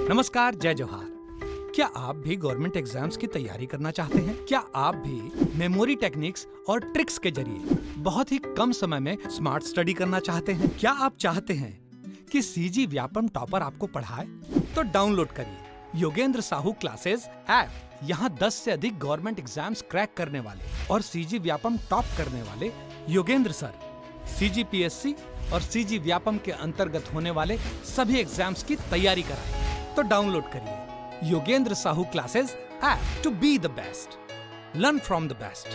नमस्कार, जय जोहार। क्या आप भी गवर्नमेंट एग्जाम्स की तैयारी करना चाहते हैं? क्या आप भी मेमोरी टेक्निक्स और ट्रिक्स के जरिए बहुत ही कम समय में स्मार्ट स्टडी करना चाहते हैं? क्या आप चाहते हैं कि सीजी व्यापम टॉपर आपको पढ़ाए? तो डाउनलोड करिए योगेंद्र साहू क्लासेस ऐप। यहाँ 10 से अधिक गवर्नमेंट एग्जाम्स क्रैक करने वाले और सीजी व्यापम टॉप करने वाले योगेंद्र सर सीजीपीएससी और सीजी व्यापम के अंतर्गत होने वाले सभी एग्जाम्स की तैयारी कराएं। तो डाउनलोड करिए Yogendra Sahu classes app to be the best, learn from the best.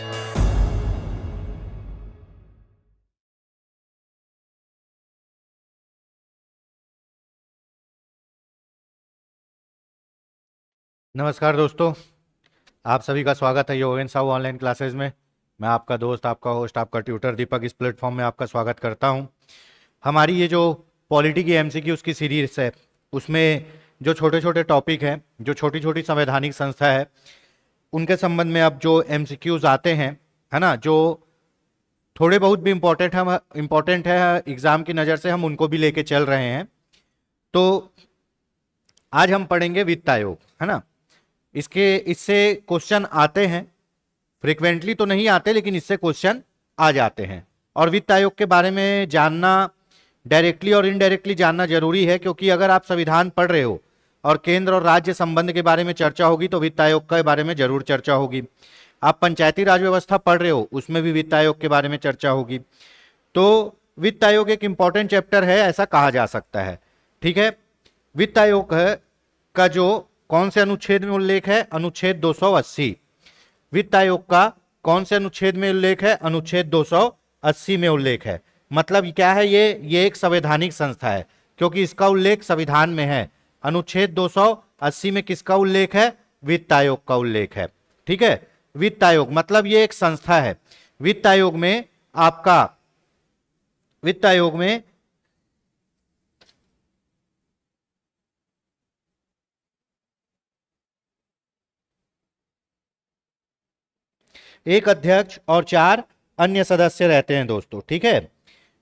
नमस्कार दोस्तों, आप सभी का स्वागत है योगेंद्र साहू ऑनलाइन क्लासेस में। मैं आपका दोस्त, आपका होस्ट, आपका ट्यूटर दीपक इस प्लेटफॉर्म में आपका स्वागत करता हूं। हमारी ये जो पॉलिटी की एमसीक्यूज़ की सीरीज है, उसमें जो छोटे छोटे टॉपिक हैं, जो छोटी छोटी संवैधानिक संस्था है, उनके संबंध में अब जो एमसीक्यूज़ आते हैं, है ना, जो थोड़े बहुत भी इम्पोर्टेंट है एग्ज़ाम की नज़र से, हम उनको भी लेके चल रहे हैं। तो आज हम पढ़ेंगे वित्त आयोग, है ना। इससे क्वेश्चन आते हैं, फ्रिक्वेंटली तो नहीं आते, लेकिन इससे क्वेश्चन आ जाते हैं। और वित्त आयोग के बारे में जानना, डायरेक्टली और इनडायरेक्टली जानना जरूरी है, क्योंकि अगर आप संविधान पढ़ रहे हो और केंद्र और राज्य संबंध के बारे में चर्चा होगी तो वित्त आयोग के बारे में जरूर चर्चा होगी। आप पंचायती राज व्यवस्था पढ़ रहे हो, उसमें भी वित्त आयोग के बारे में चर्चा होगी। तो वित्त आयोग एक इंपॉर्टेंट चैप्टर है, ऐसा कहा जा सकता है। ठीक है, वित्त आयोग का जो कौन से अनुच्छेद में उल्लेख है? अनुच्छेद 280। वित्त आयोग का कौन से अनुच्छेद में उल्लेख है? अनुच्छेद 280 में उल्लेख है। मतलब क्या है? ये एक संवैधानिक संस्था है, क्योंकि इसका उल्लेख संविधान में है। अनुच्छेद 280 में किसका उल्लेख है? वित्त आयोग का उल्लेख है। ठीक है, वित्त आयोग मतलब ये एक संस्था है। वित्त आयोग में एक अध्यक्ष और 4 अन्य सदस्य रहते हैं दोस्तों। ठीक है,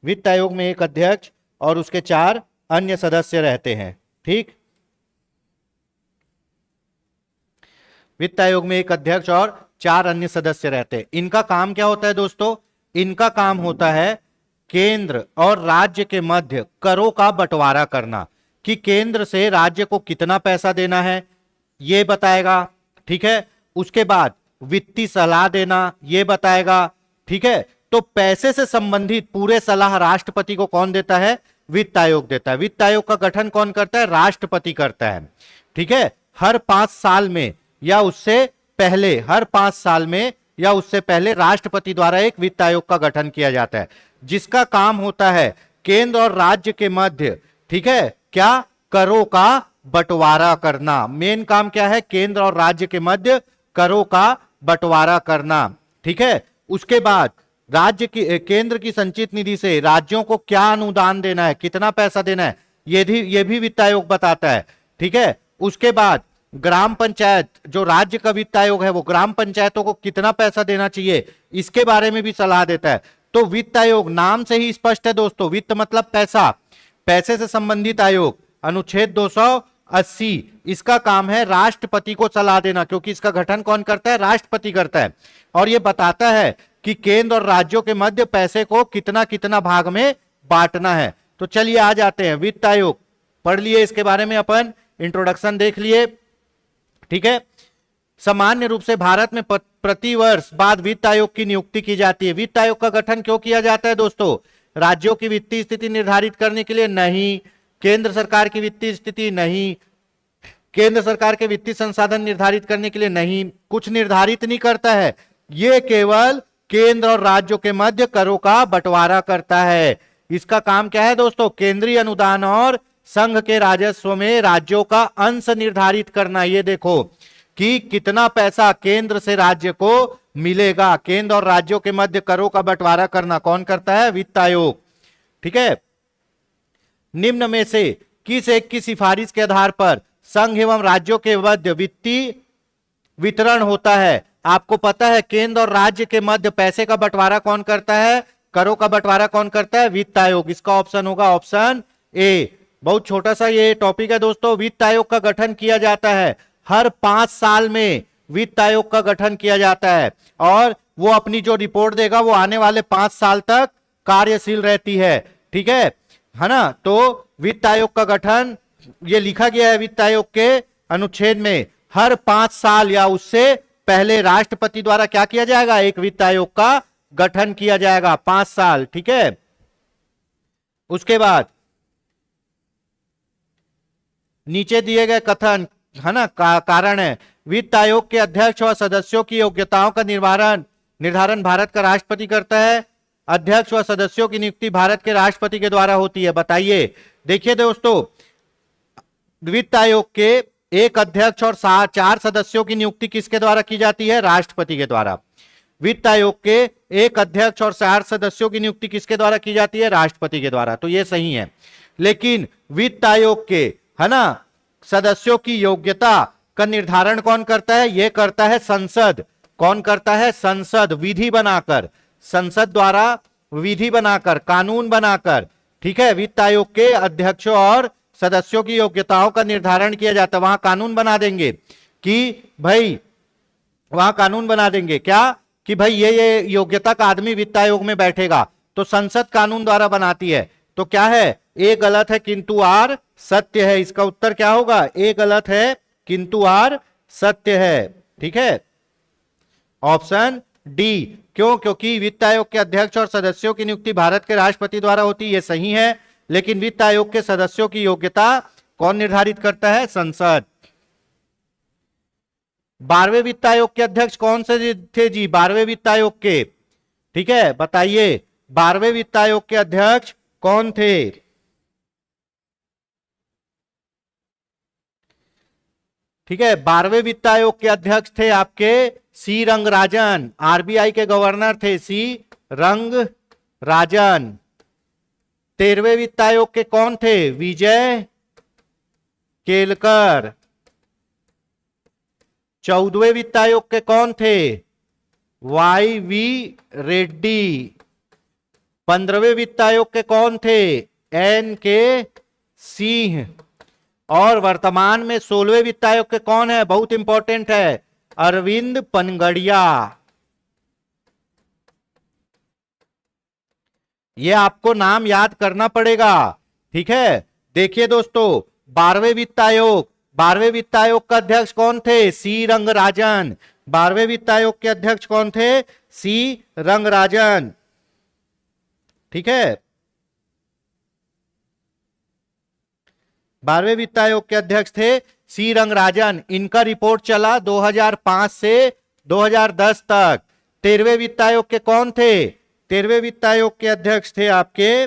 वित्त आयोग में एक अध्यक्ष और उसके 4 अन्य सदस्य रहते हैं। ठीक, वित्त आयोग में एक अध्यक्ष और 4 अन्य सदस्य रहते हैं। इनका काम क्या होता है दोस्तों? इनका काम होता है केंद्र और राज्य के मध्य करों का बंटवारा करना, कि केंद्र से राज्य को कितना पैसा देना है ये बताएगा। ठीक है, उसके बाद वित्तीय सलाह देना ये बताएगा। ठीक है, तो पैसे से संबंधित पूरे सलाह राष्ट्रपति को कौन देता है? वित्त आयोग देता है। वित्त आयोग का गठन कौन करता है? राष्ट्रपति करता है। ठीक है, हर 5 साल में या उससे पहले, हर 5 साल में या उससे पहले राष्ट्रपति द्वारा एक वित्त आयोग का गठन किया जाता है, जिसका काम होता है केंद्र और राज्य के मध्य, ठीक है, क्या? करों का बंटवारा करना। मेन काम क्या है? केंद्र और राज्य के मध्य करों का बंटवारा करना। ठीक है, उसके बाद केंद्र की संचित निधि से राज्यों को क्या अनुदान देना है, कितना पैसा देना है, ये भी वित्त आयोग बताता है। ठीक है, उसके बाद ग्राम पंचायत, जो राज्य का वित्त आयोग है, वो ग्राम पंचायतों को कितना पैसा देना चाहिए, इसके बारे में भी सलाह देता है। तो वित्त आयोग नाम से ही स्पष्ट है दोस्तों, वित्त मतलब पैसा, पैसे से संबंधित आयोग। अनुच्छेद 280, इसका काम है राष्ट्रपति को सलाह देना, क्योंकि इसका गठन कौन करता है? राष्ट्रपति करता है। और यह बताता है कि केंद्र और राज्यों के मध्य पैसे को कितना कितना भाग में बांटना है। तो चलिए आ जाते हैं, वित्त आयोग पढ़ लिए, इसके बारे में अपन इंट्रोडक्शन देख लिए। ठीक है, सामान्य रूप से भारत में प्रति वर्ष बाद वित्त आयोग की नियुक्ति की जाती है। वित्त आयोग का गठन क्यों किया जाता है दोस्तों? राज्यों की वित्तीय स्थिति निर्धारित करने के लिए नहीं, केंद्र सरकार की वित्तीय स्थिति नहीं, केंद्र सरकार के वित्तीय संसाधन निर्धारित करने के लिए नहीं, कुछ निर्धारित नहीं करता है। यह केवल केंद्र और राज्यों के मध्य करों का बंटवारा करता है। इसका काम क्या है दोस्तों? केंद्रीय अनुदान और संघ के राजस्व में राज्यों का अंश निर्धारित करना। ये देखो कि कितना पैसा केंद्र से राज्य को मिलेगा। केंद्र और राज्यों के मध्य करों का बंटवारा करना कौन करता है? वित्त आयोग। ठीक है, निम्न में से किस एक की सिफारिश के आधार पर संघ एवं राज्यों के मध्य वित्तीय वितरण होता है? आपको पता है केंद्र और राज्य के मध्य पैसे का बंटवारा कौन करता है? करों का बंटवारा कौन करता है? वित्त आयोग। इसका ऑप्शन होगा ऑप्शन ए। बहुत छोटा सा ये टॉपिक है दोस्तों। वित्त आयोग का गठन किया जाता है हर 5 साल में, वित्त आयोग का गठन किया जाता है और वो अपनी जो रिपोर्ट देगा वो आने वाले 5 साल तक कार्यशील रहती है, ठीक है ना। तो वित्त आयोग का गठन ये लिखा गया है वित्त आयोग के अनुच्छेद में, हर 5 साल या उससे पहले राष्ट्रपति द्वारा क्या किया जाएगा, एक वित्त आयोग का गठन किया जाएगा 5 साल, ठीक है। उसके बाद नीचे दिए गए कथन है ना कारण है, वित्त आयोग के अध्यक्ष और सदस्यों की योग्यताओं का निर्धारण भारत का राष्ट्रपति करता है। अध्यक्ष व सदस्यों की नियुक्ति भारत के राष्ट्रपति के द्वारा होती है। बताइए, देखिए दोस्तों, वित्त आयोग के एक अध्यक्ष और 4 सदस्यों की नियुक्ति किसके द्वारा की जाती है, राष्ट्रपति के द्वारा। वित्त आयोग के एक अध्यक्ष और 4 सदस्यों की नियुक्ति किसके द्वारा की जाती है, राष्ट्रपति के द्वारा, तो ये सही है। लेकिन वित्त आयोग के है ना सदस्यों की योग्यता का निर्धारण कौन करता है, यह करता है संसद। कौन करता है, संसद, विधि बनाकर, संसद द्वारा विधि बनाकर, कानून बनाकर, ठीक है। वित्त आयोग के अध्यक्षों और सदस्यों की योग्यताओं का निर्धारण किया जाता है। वहां कानून बना देंगे कि भाई, वहां कानून बना देंगे क्या कि भाई ये योग्यता का आदमी वित्त आयोग में बैठेगा, तो संसद कानून द्वारा बनाती है। तो क्या है, ए गलत है किंतु आर सत्य है। इसका उत्तर क्या होगा, ए गलत है किंतु आर सत्य है, ठीक है, ऑप्शन डी। क्यों, क्योंकि वित्त आयोग के अध्यक्ष और सदस्यों की नियुक्ति भारत के राष्ट्रपति द्वारा होती है, ये सही है। लेकिन वित्त आयोग के सदस्यों की योग्यता कौन निर्धारित करता है, संसद। 12वें वित्त आयोग के अध्यक्ष कौन से थे जी, 12वें वित्त आयोग के, ठीक है, बताइए 12वें वित्त आयोग के अध्यक्ष कौन थे। ठीक है, 12वें वित्त आयोग के अध्यक्ष थे आपके सी रंगराजन, आरबीआई के गवर्नर थे सी रंगराजन। 13वें वित्त आयोग के कौन थे, विजय केलकर। 14वें वित्त आयोग के कौन थे, वाई वी रेड्डी। 15वें वित्त आयोग के कौन थे, एन के सिंह। और वर्तमान में 16वें वित्त आयोग के कौन है, बहुत इंपॉर्टेंट है, अरविंद पनगड़िया। ये आपको नाम याद करना पड़ेगा, ठीक है। देखिए दोस्तों, 12वें वित्त आयोग, 12वें वित्त आयोग का अध्यक्ष कौन थे, सी रंगराजन। 12वें वित्त आयोग के अध्यक्ष कौन थे, सी रंगराजन, ठीक है। 12वें वित्त आयोग के अध्यक्ष थे सी रंगराजन। इनका रिपोर्ट चला 2005 से 2010 तक। 13वें वित्त आयोग के कौन थे, 13वें वित्त आयोग के अध्यक्ष थे आपके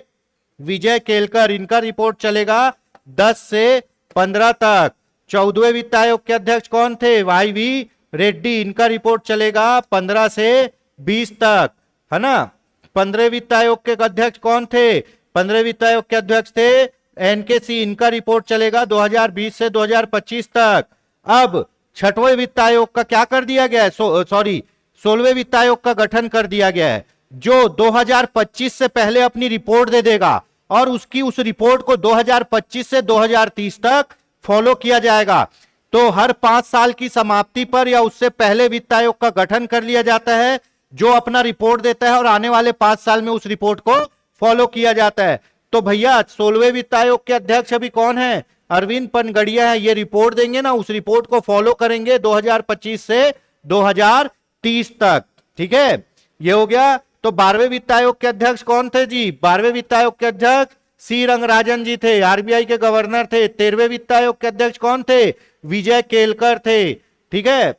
विजय केलकर। इनका रिपोर्ट चलेगा 10 से 15 तक। 14वें वित्त आयोग के अध्यक्ष कौन थे, वाई वी रेड्डी। इनका रिपोर्ट चलेगा 15 से 20 तक, है ना। 15वें वित्त आयोग के अध्यक्ष कौन थे, 15वें वित्त आयोग के अध्यक्ष थे एनकेसी। इनका रिपोर्ट चलेगा 2020 से 2025 तक। अब 6वें वित्त आयोग का क्या कर दिया गया है, 16वें वित्त आयोग का गठन कर दिया गया है, जो 2025 से पहले अपनी रिपोर्ट दे देगा और उसकी उस रिपोर्ट को 2025 से 2030 तक फॉलो किया जाएगा। तो हर 5 साल की समाप्ति पर या उससे पहले वित्त आयोग का गठन कर लिया जाता है, जो अपना रिपोर्ट देता है और आने वाले 5 साल में उस रिपोर्ट को फॉलो किया जाता है। तो भैया 16वें वित्त आयोग के अध्यक्ष अभी कौन है, अरविंद पनगड़िया है। ये रिपोर्ट देंगे ना, उस रिपोर्ट को फॉलो करेंगे 2025 से 2030 तक, ठीक है। ये हो गया। तो 12वें वित्त आयोग के अध्यक्ष कौन थे जी, 12वें वित्त आयोग के अध्यक्ष सी रंगराजन जी थे, आरबीआई के गवर्नर थे। 13वें वित्त आयोग के अध्यक्ष कौन थे, विजय केलकर थे, ठीक है।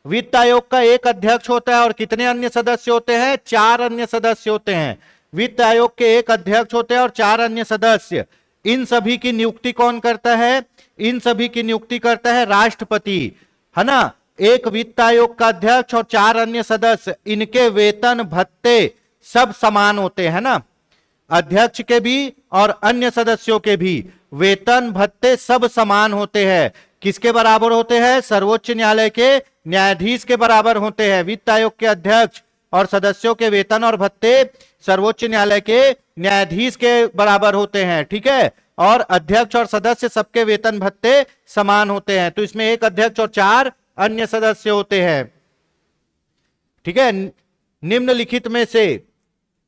वित्त आयोग का एक अध्यक्ष होता है और कितने अन्य सदस्य होते हैं, 4 अन्य सदस्य होते हैं। वित्त आयोग के एक अध्यक्ष होते हैं और 4 अन्य सदस्य। इन सभी की नियुक्ति कौन करता है, इन सभी की नियुक्ति करता है राष्ट्रपति, है ना। एक वित्त आयोग का अध्यक्ष और 4 अन्य सदस्य, इनके वेतन भत्ते सब समान होते हैं ना। अध्यक्ष के भी और अन्य सदस्यों के भी वेतन भत्ते सब समान होते हैं। किसके बराबर होते हैं, सर्वोच्च न्यायालय के न्यायाधीश के बराबर होते हैं। वित्त आयोग के अध्यक्ष और सदस्यों के वेतन और भत्ते सर्वोच्च न्यायालय के न्यायाधीश के बराबर होते हैं, ठीक है। और अध्यक्ष और सदस्य सबके वेतन भत्ते समान होते हैं। तो इसमें एक अध्यक्ष और 4 अन्य सदस्य होते हैं। ठीक है, निम्नलिखित में से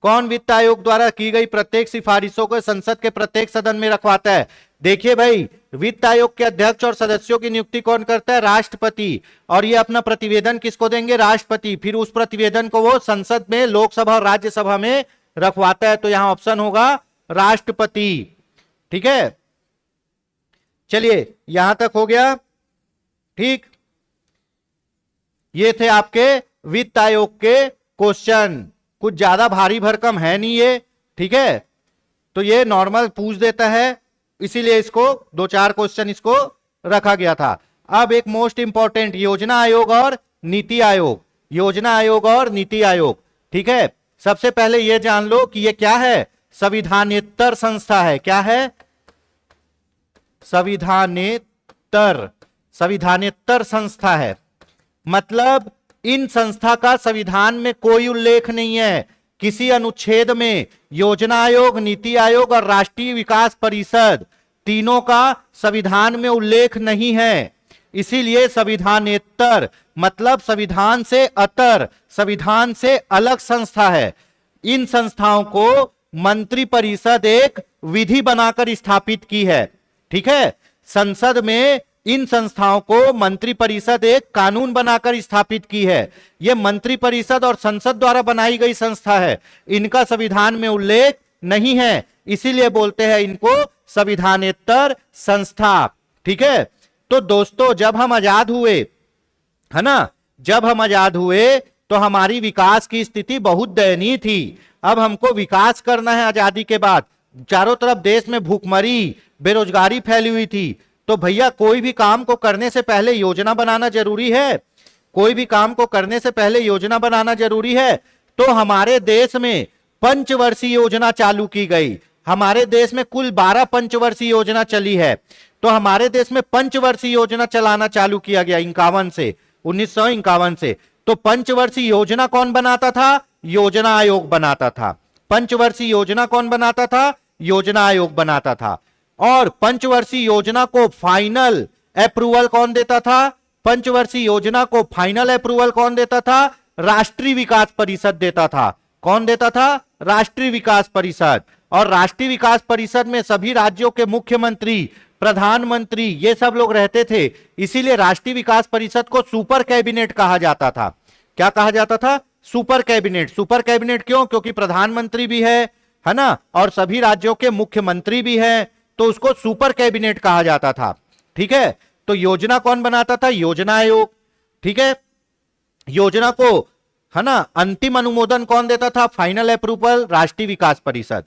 कौन वित्त आयोग द्वारा की गई प्रत्येक सिफारिशों को संसद के प्रत्येक सदन में रखवाता है? देखिए भाई, वित्त आयोग के अध्यक्ष और सदस्यों की नियुक्ति कौन करता है? राष्ट्रपति। और ये अपना प्रतिवेदन किसको देंगे? राष्ट्रपति। फिर उस प्रतिवेदन को वो संसद में, लोकसभा और राज्यसभा में रखवाता है। तो यहां ऑप्शन होगा राष्ट्रपति। ठीक है, चलिए यहां तक हो गया। ठीक, ये थे आपके वित्त आयोग के क्वेश्चन। कुछ ज्यादा भारी भरकम है नहीं ये। ठीक है, तो ये नॉर्मल पूछ देता है, इसीलिए इसको 2-4 क्वेश्चन इसको रखा गया था। अब एक मोस्ट इंपॉर्टेंट, योजना आयोग और नीति आयोग। योजना आयोग और नीति आयोग। ठीक है, सबसे पहले ये जान लो कि ये क्या है? संविधानेतर संस्था है। क्या है? संविधानेतर संस्था है। मतलब इन संस्था का संविधान में कोई उल्लेख नहीं है। किसी अनुच्छेद में योजना आयोग, नीति आयोग और राष्ट्रीय विकास परिषद तीनों का संविधान में उल्लेख नहीं है। इसीलिए संविधानेतर मतलब संविधान से अतर, संविधान से अलग संस्था है। इन संस्थाओं को मंत्री परिषद एक विधि बनाकर स्थापित की है। ठीक है, संसद में इन संस्थाओं को मंत्री परिषद एक कानून बनाकर स्थापित की है। यह मंत्री परिषद और संसद द्वारा बनाई गई संस्था है। इनका संविधान में उल्लेख नहीं है, इसीलिए बोलते हैं इनको संविधानेतर संस्था। ठीक है, तो दोस्तों जब हम आजाद हुए, है ना, जब हम आजाद हुए तो हमारी विकास की स्थिति बहुत दयनीय थी। अब हमको विकास करना है। आजादी के बाद चारों तरफ देश में भूखमरी, बेरोजगारी फैली हुई थी। तो भैया कोई भी काम को करने से पहले योजना बनाना जरूरी है। कोई भी काम को करने से पहले योजना बनाना जरूरी है। तो हमारे देश में पंचवर्षीय योजना चालू की गई। हमारे देश में कुल 12 पंचवर्षीय योजना चली है। तो हमारे देश में पंचवर्षीय योजना चलाना चालू किया गया 1951 से। तो पंचवर्षीय योजना कौन बनाता था? योजना आयोग बनाता था। पंचवर्षीय योजना कौन बनाता था? योजना आयोग बनाता था। और पंचवर्षीय योजना को फाइनल अप्रूवल कौन देता था? पंचवर्षीय योजना को फाइनल अप्रूवल कौन देता था? राष्ट्रीय विकास परिषद देता था। कौन देता था? राष्ट्रीय विकास परिषद। और राष्ट्रीय विकास परिषद में सभी राज्यों के मुख्यमंत्री, प्रधानमंत्री, ये सब लोग रहते थे। इसीलिए राष्ट्रीय विकास परिषद को सुपर कैबिनेट कहा जाता था। क्या कहा जाता था? Super cabinet. सुपर कैबिनेट क्यों? क्योंकि प्रधानमंत्री भी है ना, और सभी राज्यों के मुख्यमंत्री भी हैं, तो उसको सुपर कैबिनेट कहा जाता था। ठीक है, तो योजना कौन बनाता था? योजना आयोग। ठीक है, योजना को, है ना, अंतिम अनुमोदन कौन देता था? फाइनल अप्रूवल राष्ट्रीय विकास परिषद।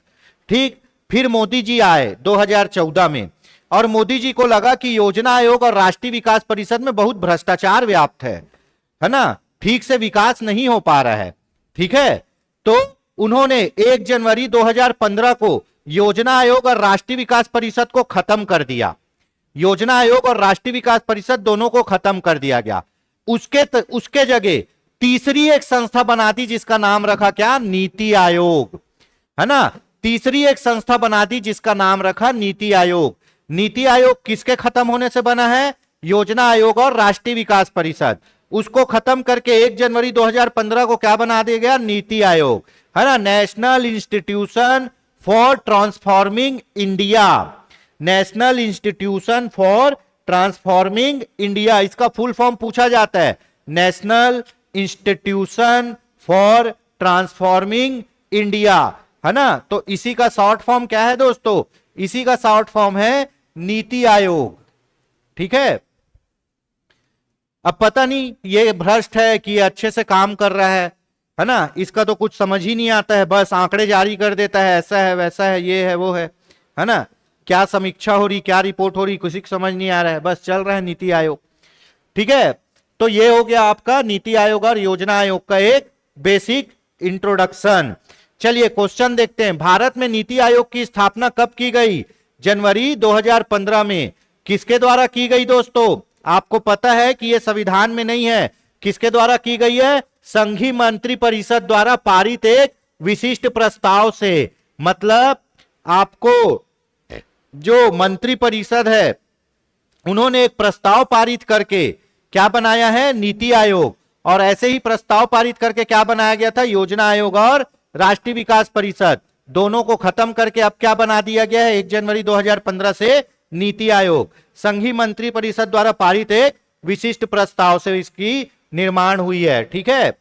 ठीक, फिर मोदी जी आए 2014 में, और मोदी जी को लगा कि योजना आयोग और राष्ट्रीय विकास परिषद में बहुत भ्रष्टाचार व्याप्त है ना, ठीक से विकास नहीं हो पा रहा है। ठीक है, तो उन्होंने 1 जनवरी 2015 को योजना आयोग और राष्ट्रीय विकास परिषद को खत्म कर दिया। योजना आयोग और राष्ट्रीय विकास परिषद दोनों को खत्म कर दिया गया। उसके जगह तीसरी एक संस्था बना दी जिसका नाम रखा क्या? नीति आयोग, है ना। तीसरी एक संस्था बना दी जिसका नाम रखा नीति आयोग। नीति आयोग किसके खत्म होने से बना है? योजना आयोग और राष्ट्रीय विकास परिषद। उसको खत्म करके 1 जनवरी 2015 को क्या बना दिया गया? नीति आयोग, है ना, national institution for transforming India. National institution for transforming India, इसका फुल फॉर्म पूछा जाता है, national institution for transforming India, है ना। तो इसी का शॉर्ट फॉर्म क्या है दोस्तों? इसी का शॉर्ट फॉर्म है नीति आयोग। ठीक है, अब पता नहीं ये भ्रष्ट है कि ये अच्छे से काम कर रहा है ना, इसका तो कुछ समझ ही नहीं आता है, बस आंकड़े जारी कर देता है, ऐसा है वैसा है, ये है वो है ना। क्या समीक्षा हो रही, क्या रिपोर्ट हो रही, किसी को समझ नहीं आ रहा है, बस चल रहा है नीति आयोग। ठीक है, तो ये हो गया आपका नीति आयोग और योजना आयोग का एक बेसिक इंट्रोडक्शन। चलिए क्वेश्चन देखते हैं। भारत में नीति आयोग की स्थापना कब की गई? जनवरी 2015 में। किसके द्वारा की गई दोस्तों? आपको पता है कि यह संविधान में नहीं है। किसके द्वारा की गई है? संघीय मंत्री परिषद द्वारा पारित एक विशिष्ट प्रस्ताव से। मतलब आपको जो मंत्री परिषद है उन्होंने एक प्रस्ताव पारित करके क्या बनाया है, नीति आयोग। और ऐसे ही प्रस्ताव पारित करके क्या बनाया गया था, योजना आयोग और राष्ट्रीय विकास परिषद, दोनों को खत्म करके अब क्या बना दिया गया है 1 जनवरी 2015 से नीति आयोग। संघीय मंत्री परिषद द्वारा पारित एक विशिष्ट प्रस्ताव से इसकी निर्माण हुई है। ठीक है,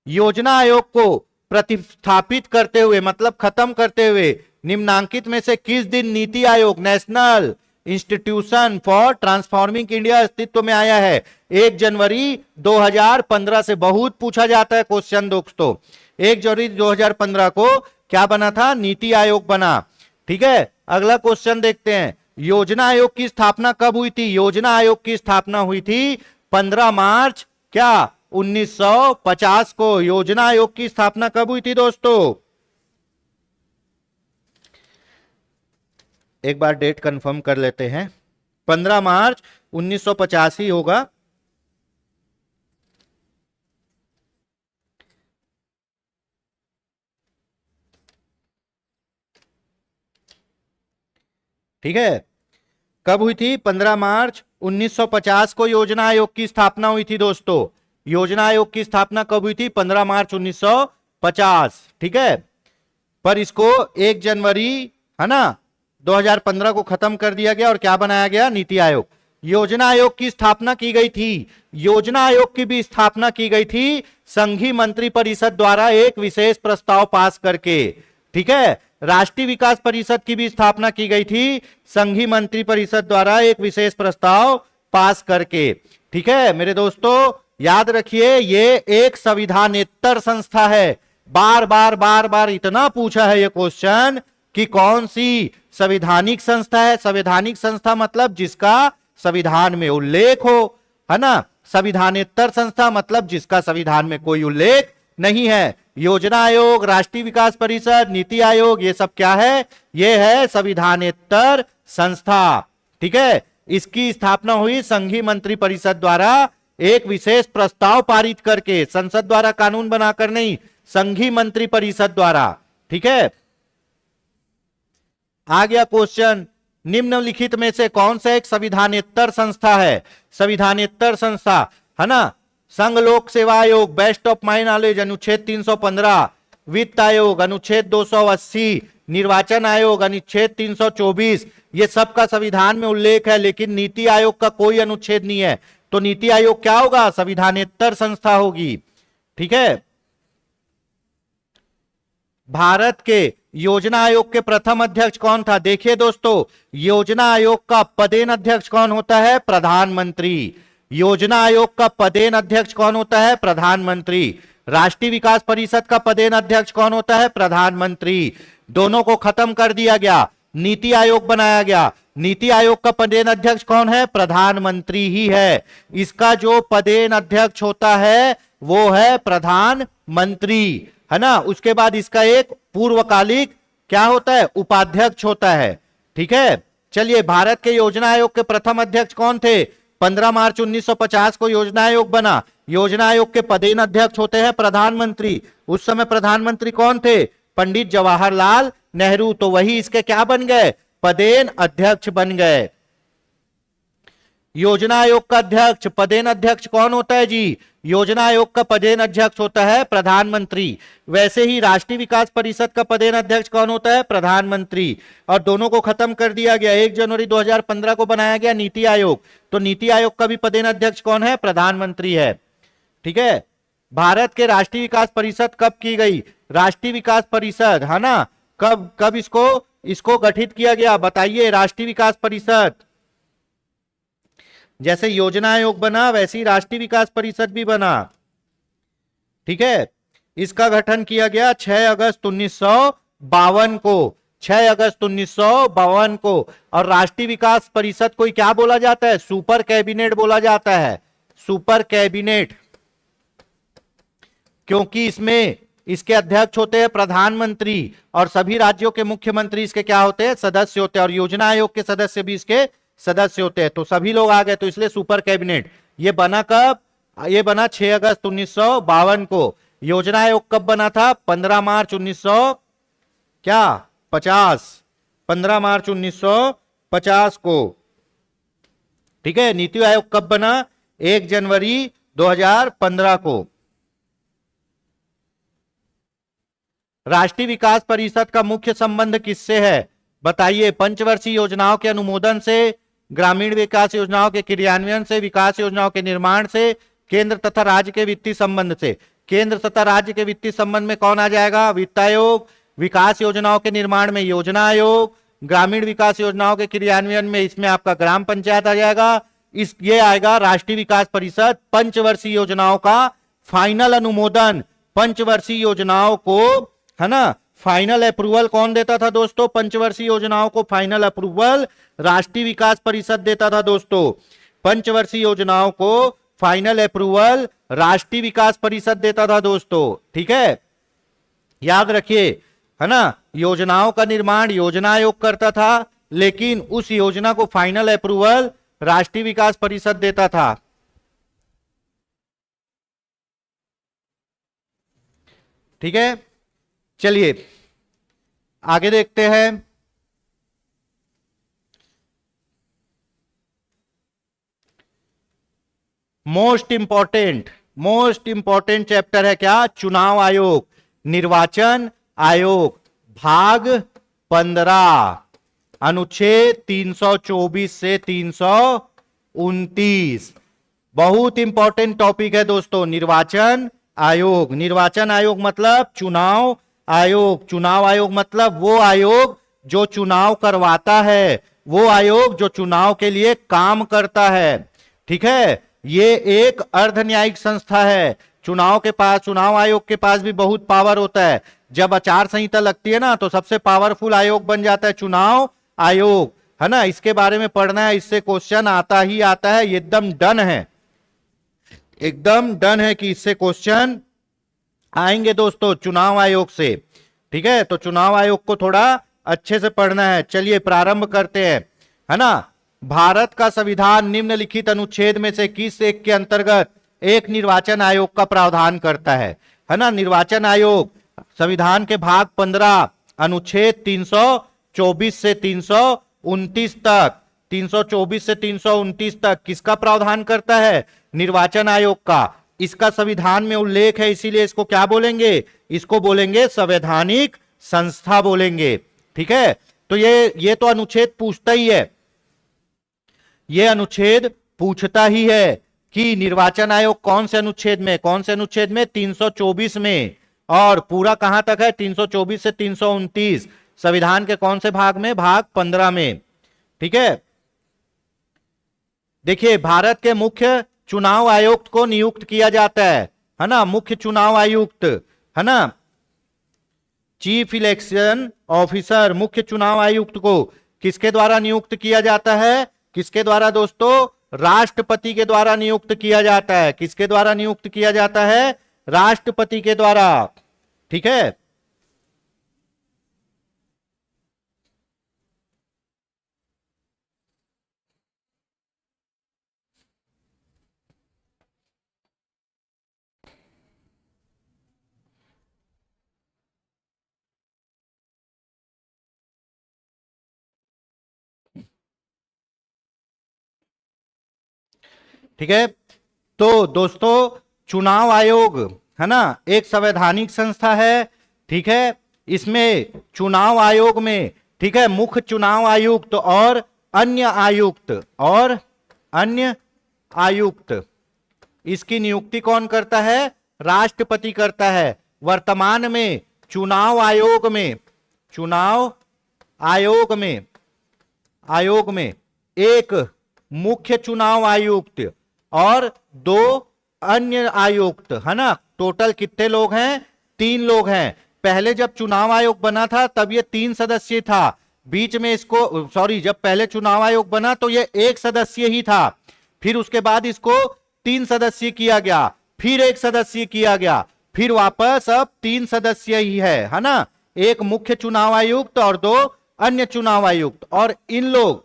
योजना आयोग को प्रतिस्थापित करते हुए मतलब खत्म करते हुए निम्नांकित में से किस दिन NITI Aayog, national institution for transforming India, अस्तित्व में आया है? 1 जनवरी 2015 से। बहुत पूछा जाता है क्वेश्चन दोस्तों। 1 जनवरी 2015 को क्या बना था, नीति आयोग बना। ठीक है, अगला क्वेश्चन देखते हैं, योजना आयोग की स्थापना कब हुई थी? योजना आयोग की स्थापना हुई थी 15 मार्च क्या 1950 को। योजना आयोग की स्थापना कब हुई थी दोस्तों? एक बार डेट कंफर्म कर लेते हैं, 15 मार्च 1950 ही होगा। ठीक है, कब हुई थी? 15 मार्च 1950 को योजना आयोग की स्थापना हुई थी दोस्तों। योजना आयोग की स्थापना कब हुई थी? 15 मार्च 1950। ठीक है, पर इसको 1 जनवरी है ना 2015 को खत्म कर दिया गया और क्या बनाया गया, नीति आयोग। योजना आयोग की स्थापना की गई थी, योजना आयोग की भी स्थापना की गई थी संघीय मंत्री परिषद द्वारा एक विशेष प्रस्ताव पास करके। ठीक है, राष्ट्रीय विकास परिषद की भी स्थापना की गई थी संघीय मंत्री परिषद द्वारा एक विशेष प्रस्ताव पास करके। ठीक है मेरे दोस्तों, याद रखिए ये एक संविधानेतर संस्था है। बार बार इतना पूछा है ये क्वेश्चन कि कौन सी संवैधानिक संस्था है। संवैधानिक संस्था मतलब जिसका संविधान में उल्लेख हो, है ना। संविधानेतर संस्था मतलब जिसका संविधान में कोई उल्लेख नहीं है। योजना आयोग, राष्ट्रीय विकास परिषद, नीति आयोग, ये सब क्या है, ये है संविधानेतर संस्था। ठीक है, इसकी स्थापना हुई संघीय मंत्री परिषद द्वारा एक विशेष प्रस्ताव पारित करके, संसद द्वारा कानून बनाकर नहीं, संघीय मंत्री परिषद द्वारा। ठीक है, आ गया क्वेश्चन, निम्नलिखित में से कौन सा एक संविधानेतर संस्था है? संविधानेतर संस्था है ना, संघ लोक सेवा आयोग, बेस्ट ऑफ माई नॉलेज अनुच्छेद 315, वित्त आयोग अनुच्छेद 280, निर्वाचन आयोग अनुच्छेद 324, ये सब का संविधान में उल्लेख है, लेकिन नीति आयोग का कोई अनुच्छेद नहीं है। तो नीति आयोग क्या होगा, संविधानेतर संस्था होगी। ठीक है, भारत के योजना आयोग के प्रथम अध्यक्ष कौन था? देखिए दोस्तों, योजना आयोग का पदेन अध्यक्ष कौन होता है? प्रधानमंत्री। योजना आयोग का पदेन अध्यक्ष कौन होता है? प्रधानमंत्री। राष्ट्रीय विकास परिषद का पदेन अध्यक्ष कौन होता है? प्रधानमंत्री। दोनों को खत्म कर दिया गया, नीति आयोग बनाया गया। नीति आयोग का पदेन अध्यक्ष कौन है? प्रधानमंत्री ही है। इसका जो पदेन अध्यक्ष होता है वो है प्रधानमंत्री, है ना। उसके बाद इसका एक पूर्वकालिक क्या होता है? उपाध्यक्ष होता है। ठीक है, चलिए, भारत के योजना आयोग के प्रथम अध्यक्ष कौन थे? 15 मार्च 1950 को योजना आयोग बना। योजना आयोग के पदेन अध्यक्ष होते हैं प्रधानमंत्री। उस समय प्रधानमंत्री कौन थे? पंडित जवाहरलाल नेहरू। तो वही इसके क्या बन गए? पदेन अध्यक्ष बन गए। योजना आयोग का अध्यक्ष, पदेन अध्यक्ष कौन होता है जी? योजना आयोग का पदेन अध्यक्ष होता है प्रधानमंत्री। वैसे ही राष्ट्रीय विकास परिषद का पदेन अध्यक्ष कौन होता है? प्रधानमंत्री। और दोनों को खत्म कर दिया गया, 1 जनवरी 2015 को बनाया गया नीति आयोग। तो नीति आयोग का भी पदेन अध्यक्ष कौन है? प्रधानमंत्री है। ठीक है, भारत के राष्ट्रीय विकास परिषद कब की गई? राष्ट्रीय विकास परिषद, है ना, कब इसको गठित किया गया? बताइए। राष्ट्रीय विकास परिषद, जैसे योजना आयोग बना वैसे ही राष्ट्रीय विकास परिषद भी बना। ठीक है, इसका गठन किया गया 6 अगस्त 1952 को। 6 अगस्त 1952 को। और राष्ट्रीय विकास परिषद को क्या बोला जाता है? सुपर कैबिनेट बोला जाता है। सुपर कैबिनेट, क्योंकि इसमें इसके अध्यक्ष होते हैं प्रधानमंत्री और सभी राज्यों के मुख्यमंत्री इसके क्या होते हैं? सदस्य होते हैं। और योजना आयोग के सदस्य भी इसके सदस्य होते हैं। तो सभी लोग आ गए, तो इसलिए सुपर कैबिनेट। ये बना कब? ये बना 6 अगस्त 1952 को। योजना आयोग कब बना था? 15 मार्च 1950। 15 मार्च 1950 को। ठीक है, नीति आयोग कब बना? 1 जनवरी 2015 को। राष्ट्रीय विकास परिषद का मुख्य संबंध किससे है? बताइए। पंचवर्षीय योजनाओं के अनुमोदन से, ग्रामीण विकास योजनाओं के क्रियान्वयन से, विकास योजनाओं के निर्माण से, केंद्र तथा राज्य के वित्तीय संबंध से। केंद्र तथा राज्य के वित्तीय संबंध में कौन आ जाएगा? वित्त आयोग। विकास योजनाओं के निर्माण में योजना आयोग। ग्रामीण विकास योजनाओं के क्रियान्वयन में इसमें आपका ग्राम पंचायत आ जाएगा। ये आएगा राष्ट्रीय विकास परिषद। पंचवर्षीय योजनाओं का फाइनल अनुमोदन, पंचवर्षीय योजनाओं को, है ना, फाइनल अप्रूवल कौन देता था दोस्तों? पंचवर्षीय योजनाओं को फाइनल अप्रूवल राष्ट्रीय विकास परिषद देता था दोस्तों। पंचवर्षीय योजनाओं को फाइनल अप्रूवल राष्ट्रीय विकास परिषद देता था दोस्तों। ठीक है, याद रखिए, है ना। योजनाओं का निर्माण योजना आयोग करता था, लेकिन उस योजना को फाइनल अप्रूवल राष्ट्रीय विकास परिषद देता था। ठीक है, चलिए आगे देखते हैं। मोस्ट इंपॉर्टेंट चैप्टर है क्या? चुनाव आयोग, निर्वाचन आयोग, भाग 15, अनुच्छेद 324 से 329। बहुत इंपॉर्टेंट टॉपिक है दोस्तों, निर्वाचन आयोग। निर्वाचन आयोग मतलब चुनाव आयोग। चुनाव आयोग मतलब वो आयोग जो चुनाव करवाता है, वो आयोग जो चुनाव के लिए काम करता है। ठीक है, ये एक अर्ध न्यायिक संस्था है। चुनाव आयोग के पास भी बहुत पावर होता है। जब आचार संहिता लगती है ना, तो सबसे पावरफुल आयोग बन जाता है चुनाव आयोग, है ना। इसके बारे में पढ़ना है, इससे क्वेश्चन आता ही आता है, एकदम डन है, एकदम डन है कि इससे क्वेश्चन आएंगे दोस्तों चुनाव आयोग से। ठीक है, तो चुनाव आयोग को थोड़ा अच्छे से पढ़ना है। चलिए प्रारंभ करते हैं, है ना। भारत का संविधान निम्नलिखित अनुच्छेद में से किस एक के अंतर्गत एक निर्वाचन आयोग का प्रावधान करता है ना। निर्वाचन आयोग संविधान के भाग 15 अनुच्छेद 324 से 329 तक, 324 से 329 तक किसका प्रावधान करता है? निर्वाचन आयोग का। इसका संविधान में उल्लेख है, इसीलिए इसको क्या बोलेंगे? इसको बोलेंगे संवैधानिक संस्था बोलेंगे। ठीक है, तो ये तो अनुच्छेद पूछता ही है, ये अनुच्छेद पूछता ही है कि निर्वाचन आयोग कौन से अनुच्छेद में, 324 में, और पूरा कहां तक है? 324 से 329। संविधान के कौन से भाग में? भाग 15 में। ठीक है, देखिए भारत के मुख्य चुनाव आयुक्त को नियुक्त किया जाता है ना। मुख्य चुनाव आयुक्त, है ना, चीफ इलेक्शन ऑफिसर, मुख्य चुनाव आयुक्त को किसके द्वारा नियुक्त किया जाता है? किसके द्वारा दोस्तों? राष्ट्रपति के द्वारा नियुक्त किया जाता है। किसके द्वारा नियुक्त किया जाता है? राष्ट्रपति के द्वारा। ठीक है, ठीक है। तो दोस्तों चुनाव आयोग, है ना, एक संवैधानिक संस्था है। ठीक है, इसमें चुनाव आयोग में, ठीक है, मुख्य चुनाव आयुक्त और अन्य आयुक्त, इसकी नियुक्ति कौन करता है? राष्ट्रपति करता है। वर्तमान में चुनाव आयोग में एक मुख्य चुनाव आयुक्त और 2 अन्य आयुक्त, है ना। टोटल कितने लोग हैं? 3 लोग हैं। पहले जब चुनाव आयोग बना था तब ये 3 सदस्य था। बीच में इसको, जब पहले चुनाव आयोग बना तो ये 1 सदस्य ही था। फिर उसके बाद इसको 3 सदस्य किया गया, फिर 1 सदस्य किया गया, फिर वापस अब 3 सदस्य ही है ना। एक मुख्य चुनाव आयुक्त और 2 अन्य चुनाव आयुक्त, और इन लोग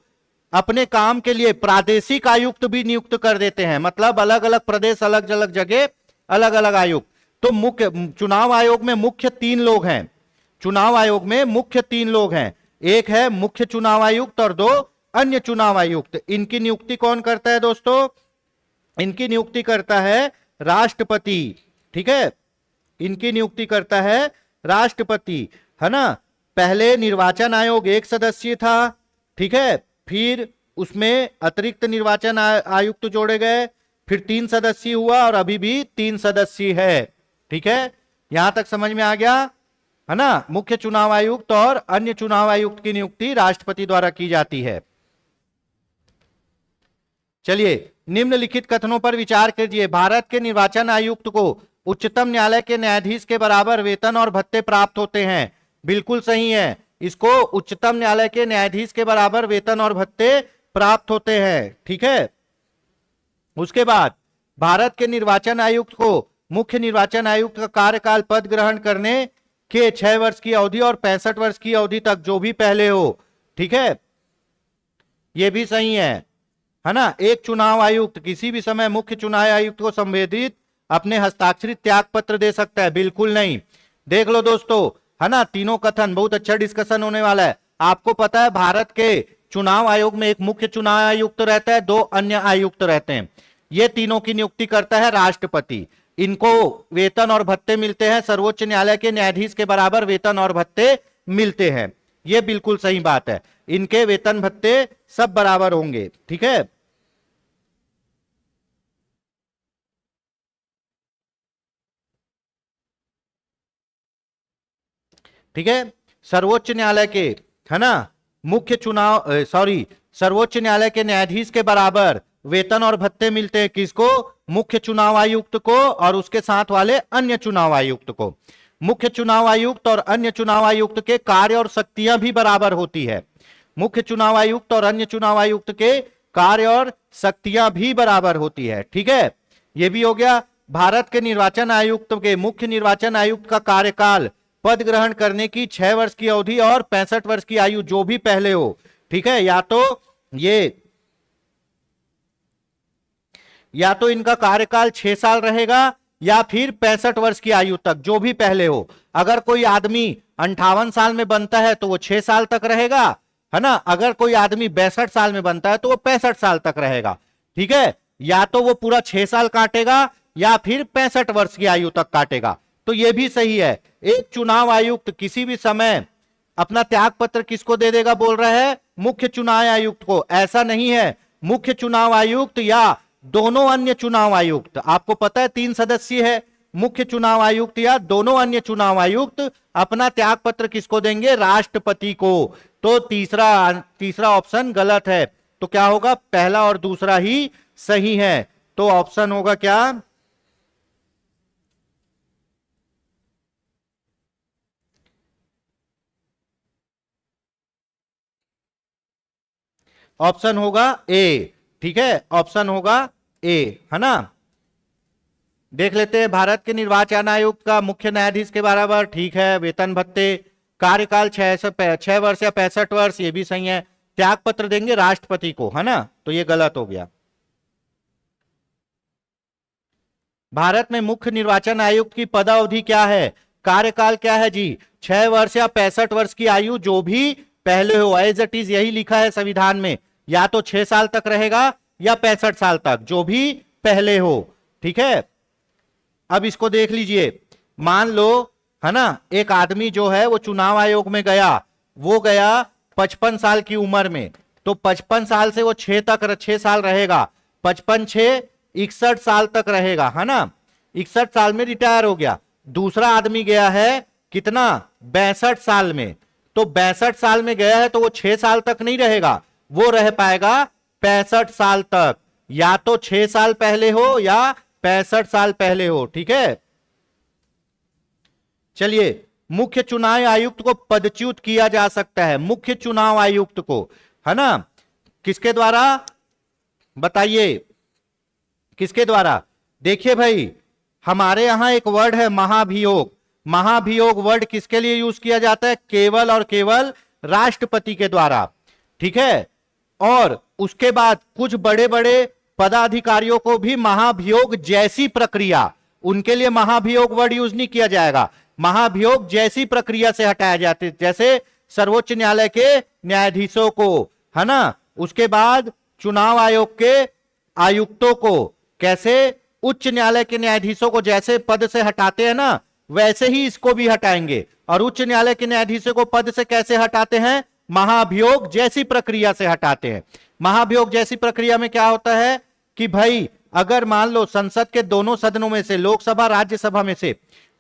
अपने काम के लिए प्रादेशिक आयुक्त भी नियुक्त कर देते हैं। मतलब अलग अलग प्रदेश, अलग अलग जगह अलग अलग आयुक्त। तो मुख्य चुनाव आयोग में मुख्य 3 लोग हैं। चुनाव आयोग में मुख्य 3 लोग हैं। एक है मुख्य चुनाव आयुक्त और 2 अन्य चुनाव आयुक्त। इनकी नियुक्ति कौन करता है दोस्तों? इनकी नियुक्ति करता है राष्ट्रपति। ठीक है, इनकी नियुक्ति करता है राष्ट्रपति, है ना। पहले निर्वाचन आयोग 1 सदस्यीय था, ठीक है, फिर उसमें अतिरिक्त निर्वाचन आयुक्त जोड़े गए, फिर 3 सदस्यीय हुआ और अभी भी 3 सदस्यीय है। ठीक है, यहां तक समझ में आ गया, है ना। मुख्य चुनाव आयुक्त और अन्य चुनाव आयुक्त की नियुक्ति राष्ट्रपति द्वारा की जाती है। चलिए, निम्नलिखित कथनों पर विचार कीजिए। भारत के निर्वाचन आयुक्त को उच्चतम न्यायालय के न्यायाधीश के बराबर वेतन और भत्ते प्राप्त होते हैं। बिल्कुल सही है, इसको उच्चतम न्यायालय के न्यायाधीश के बराबर वेतन और भत्ते प्राप्त होते हैं। ठीक है, उसके बाद भारत के निर्वाचन आयुक्त को मुख्य निर्वाचन आयुक्त का कार्यकाल पद ग्रहण करने के 6 वर्ष की अवधि और 65 वर्ष की अवधि तक जो भी पहले हो। ठीक है, यह भी सही है ना। एक चुनाव आयुक्त किसी भी समय मुख्य चुनाव आयुक्त को संबोधित अपने हस्ताक्षरित त्याग पत्र दे सकता है। बिल्कुल नहीं। देख लो दोस्तों, है ना, तीनों कथन, बहुत अच्छा डिस्कशन होने वाला है। आपको पता है भारत के चुनाव आयोग में एक मुख्य चुनाव आयुक्त रहता है, 2 अन्य आयुक्त रहते हैं। ये तीनों की नियुक्ति करता है राष्ट्रपति। इनको वेतन और भत्ते मिलते हैं, सर्वोच्च न्यायालय के न्यायाधीश के बराबर वेतन और भत्ते मिलते हैं। ये बिल्कुल सही बात है, इनके वेतन भत्ते सब बराबर होंगे। ठीक है, ठीक है, सर्वोच्च न्यायालय के, है ना, मुख्य चुनाव सर्वोच्च न्यायालय के न्यायाधीश के बराबर वेतन और भत्ते मिलते हैं। किसको? मुख्य चुनाव आयुक्त को और उसके साथ वाले अन्य चुनाव आयुक्त को। मुख्य चुनाव आयुक्त और अन्य चुनाव आयुक्त के कार्य और शक्तियां भी बराबर होती है। मुख्य चुनाव आयुक्त और अन्य चुनाव आयुक्त के कार्य और शक्तियां भी बराबर होती है। ठीक है, यह भी हो गया। भारत के निर्वाचन आयुक्त के मुख्य निर्वाचन आयुक्त का कार्यकाल पद ग्रहण करने की 6 वर्ष की अवधि और 65 वर्ष की आयु जो भी पहले हो। ठीक है, या तो इनका कार्यकाल 6 साल रहेगा या फिर 65 वर्ष की आयु तक जो भी पहले हो। अगर कोई आदमी 58 साल में बनता है तो वो 6 साल तक रहेगा, है ना। अगर कोई आदमी 62 साल में बनता है तो वो 65 साल तक रहेगा। ठीक है, या तो वो पूरा 6 साल काटेगा या फिर 65 वर्ष की आयु तक काटेगा। तो ये भी सही है। एक चुनाव आयुक्त किसी भी समय अपना त्याग पत्र किसको दे देगा बोल रहा है? मुख्य चुनाव आयुक्त को। ऐसा नहीं है, मुख्य चुनाव आयुक्त या दोनों अन्य चुनाव आयुक्त। आपको पता है 3 सदस्यीय है। मुख्य चुनाव आयुक्त या दोनों अन्य चुनाव आयुक्त अपना त्याग पत्र किसको देंगे? राष्ट्रपति को। तो तीसरा ऑप्शन गलत है। तो क्या होगा? पहला और दूसरा ही सही है। तो ऑप्शन होगा क्या? ऑप्शन होगा ए। ठीक है, ऑप्शन होगा ए, है ना। देख लेते हैं भारत के निर्वाचन आयोग का मुख्य न्यायाधीश के बराबर। ठीक है, वेतन भत्ते, कार्यकाल 6 वर्ष या 65 वर्ष, ये भी सही है। त्याग पत्र देंगे राष्ट्रपति को, है ना। तो ये गलत हो गया। भारत में मुख्य निर्वाचन आयुक्त की पदावधि क्या है? कार्यकाल क्या है जी? 6 वर्ष या 65 वर्ष की आयु जो भी पहले हो। एज इट इज यही लिखा है संविधान में, या तो 6 साल तक रहेगा या 65 साल तक जो भी पहले हो। ठीक है, अब इसको देख लीजिए। मान लो, है ना, एक आदमी जो है वो चुनाव आयोग में गया, वो गया 55 साल की उम्र में। तो 55 साल से वो 6 साल रहेगा। 55 6 61 साल तक रहेगा, है ना। 61 साल में रिटायर हो गया। दूसरा आदमी गया है कितना? 62 साल में। तो 62 साल में गया है तो वो 6 साल तक नहीं रहेगा, वो रह पाएगा 65 साल तक। या तो 6 साल पहले हो या 65 साल पहले हो। ठीक है, चलिए। मुख्य चुनाव आयुक्त को पदच्युत किया जा सकता है। मुख्य चुनाव आयुक्त को, है ना, किसके द्वारा बताइए? किसके द्वारा? देखिए भाई, हमारे यहां एक वर्ड है महाभियोग। महाभियोग वर्ड किसके लिए यूज किया जाता है? केवल और केवल राष्ट्रपति के द्वारा। ठीक है, और उसके बाद कुछ बड़े बड़े पदाधिकारियों को भी महाभियोग जैसी प्रक्रिया, उनके लिए महाभियोग वर्ड यूज नहीं किया जाएगा। महाभियोग जैसी प्रक्रिया से हटाया जाते, जैसे सर्वोच्च न्यायालय के न्यायाधीशों को, है ना। उसके बाद चुनाव आयोग के आयुक्तों को, कैसे उच्च न्यायालय के न्यायाधीशों को जैसे पद से हटाते हैं ना, वैसे ही इसको भी हटाएंगे। और उच्च न्यायालय के न्यायाधीशों को पद से कैसे हटाते हैं? महाभियोग जैसी प्रक्रिया से हटाते हैं। महाभियोग जैसी प्रक्रिया में क्या होता है कि भाई अगर मान लो संसद के दोनों सदनों में से, लोकसभा राज्यसभा में से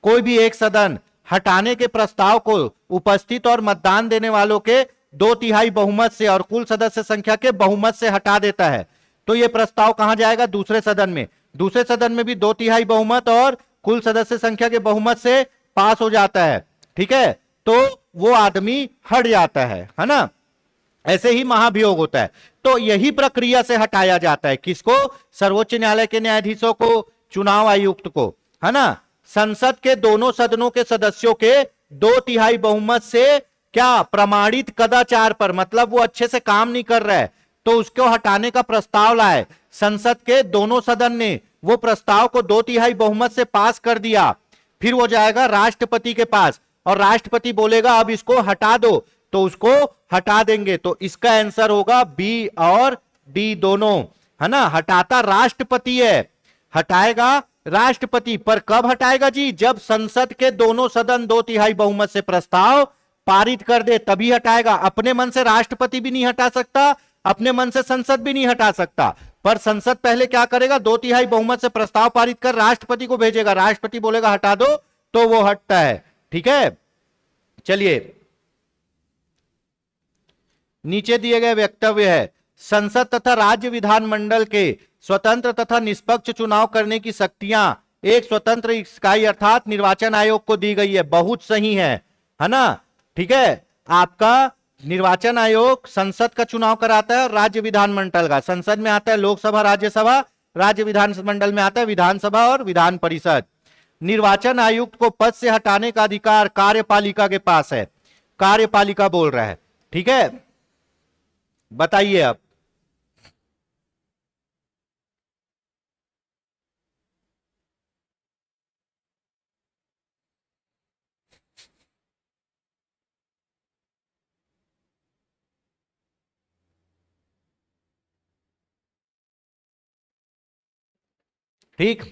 कोई भी एक सदन हटाने के प्रस्ताव को उपस्थित और मतदान देने वालों के 2/3 बहुमत से और कुल सदस्य संख्या के बहुमत से हटा देता है, तो यह प्रस्ताव कहां जाएगा? दूसरे सदन में। दूसरे सदन में भी 2/3 बहुमत और कुल सदस्य संख्या के बहुमत से पास हो जाता है, ठीक है, तो वो आदमी हट जाता है ना। ऐसे ही महाभियोग होता है। तो यही प्रक्रिया से हटाया जाता है। किसको? सर्वोच्च न्यायालय के न्यायाधीशों को, चुनाव आयुक्त को, है ना। संसद के दोनों सदनों के सदस्यों के 2/3 बहुमत से क्या प्रमाणित कदाचार पर, मतलब वो अच्छे से काम नहीं कर रहा है तो उसको हटाने का प्रस्ताव लाए, संसद के दोनों सदन ने वो प्रस्ताव को 2/3 बहुमत से पास कर दिया, फिर वो जाएगा राष्ट्रपति के पास और राष्ट्रपति बोलेगा अब इसको हटा दो, तो उसको हटा देंगे। तो इसका आंसर होगा बी और डी दोनों, है ना। हटाता राष्ट्रपति है, हटाएगा राष्ट्रपति, पर कब हटाएगा जी? जब संसद के दोनों सदन 2/3 बहुमत से प्रस्ताव पारित कर दे तभी हटाएगा। अपने मन से राष्ट्रपति भी नहीं हटा सकता, अपने मन से संसद भी नहीं हटा सकता, पर संसद पहले क्या करेगा? 2/3 बहुमत से प्रस्ताव पारित कर राष्ट्रपति को भेजेगा, राष्ट्रपति बोलेगा हटा दो, तो वो हटता है, ठीक है। चलिए नीचे दिए गए वक्तव्य है, संसद तथा राज्य विधानमंडल के स्वतंत्र तथा निष्पक्ष चुनाव करने की शक्तियां एक स्वतंत्र इकाई अर्थात निर्वाचन आयोग को दी गई है। बहुत सही है ना, ठीक है। आपका निर्वाचन आयोग संसद का चुनाव कराता है और राज्य विधानमंडल का। संसद में आता है लोकसभा राज्यसभा, राज्य विधानमंडल में आता है विधानसभा और विधान परिषद। निर्वाचन आयुक्त को पद से हटाने का अधिकार कार्यपालिका के पास है, कार्यपालिका बोल रहा है, ठीक है। बताइए अब। ठीक,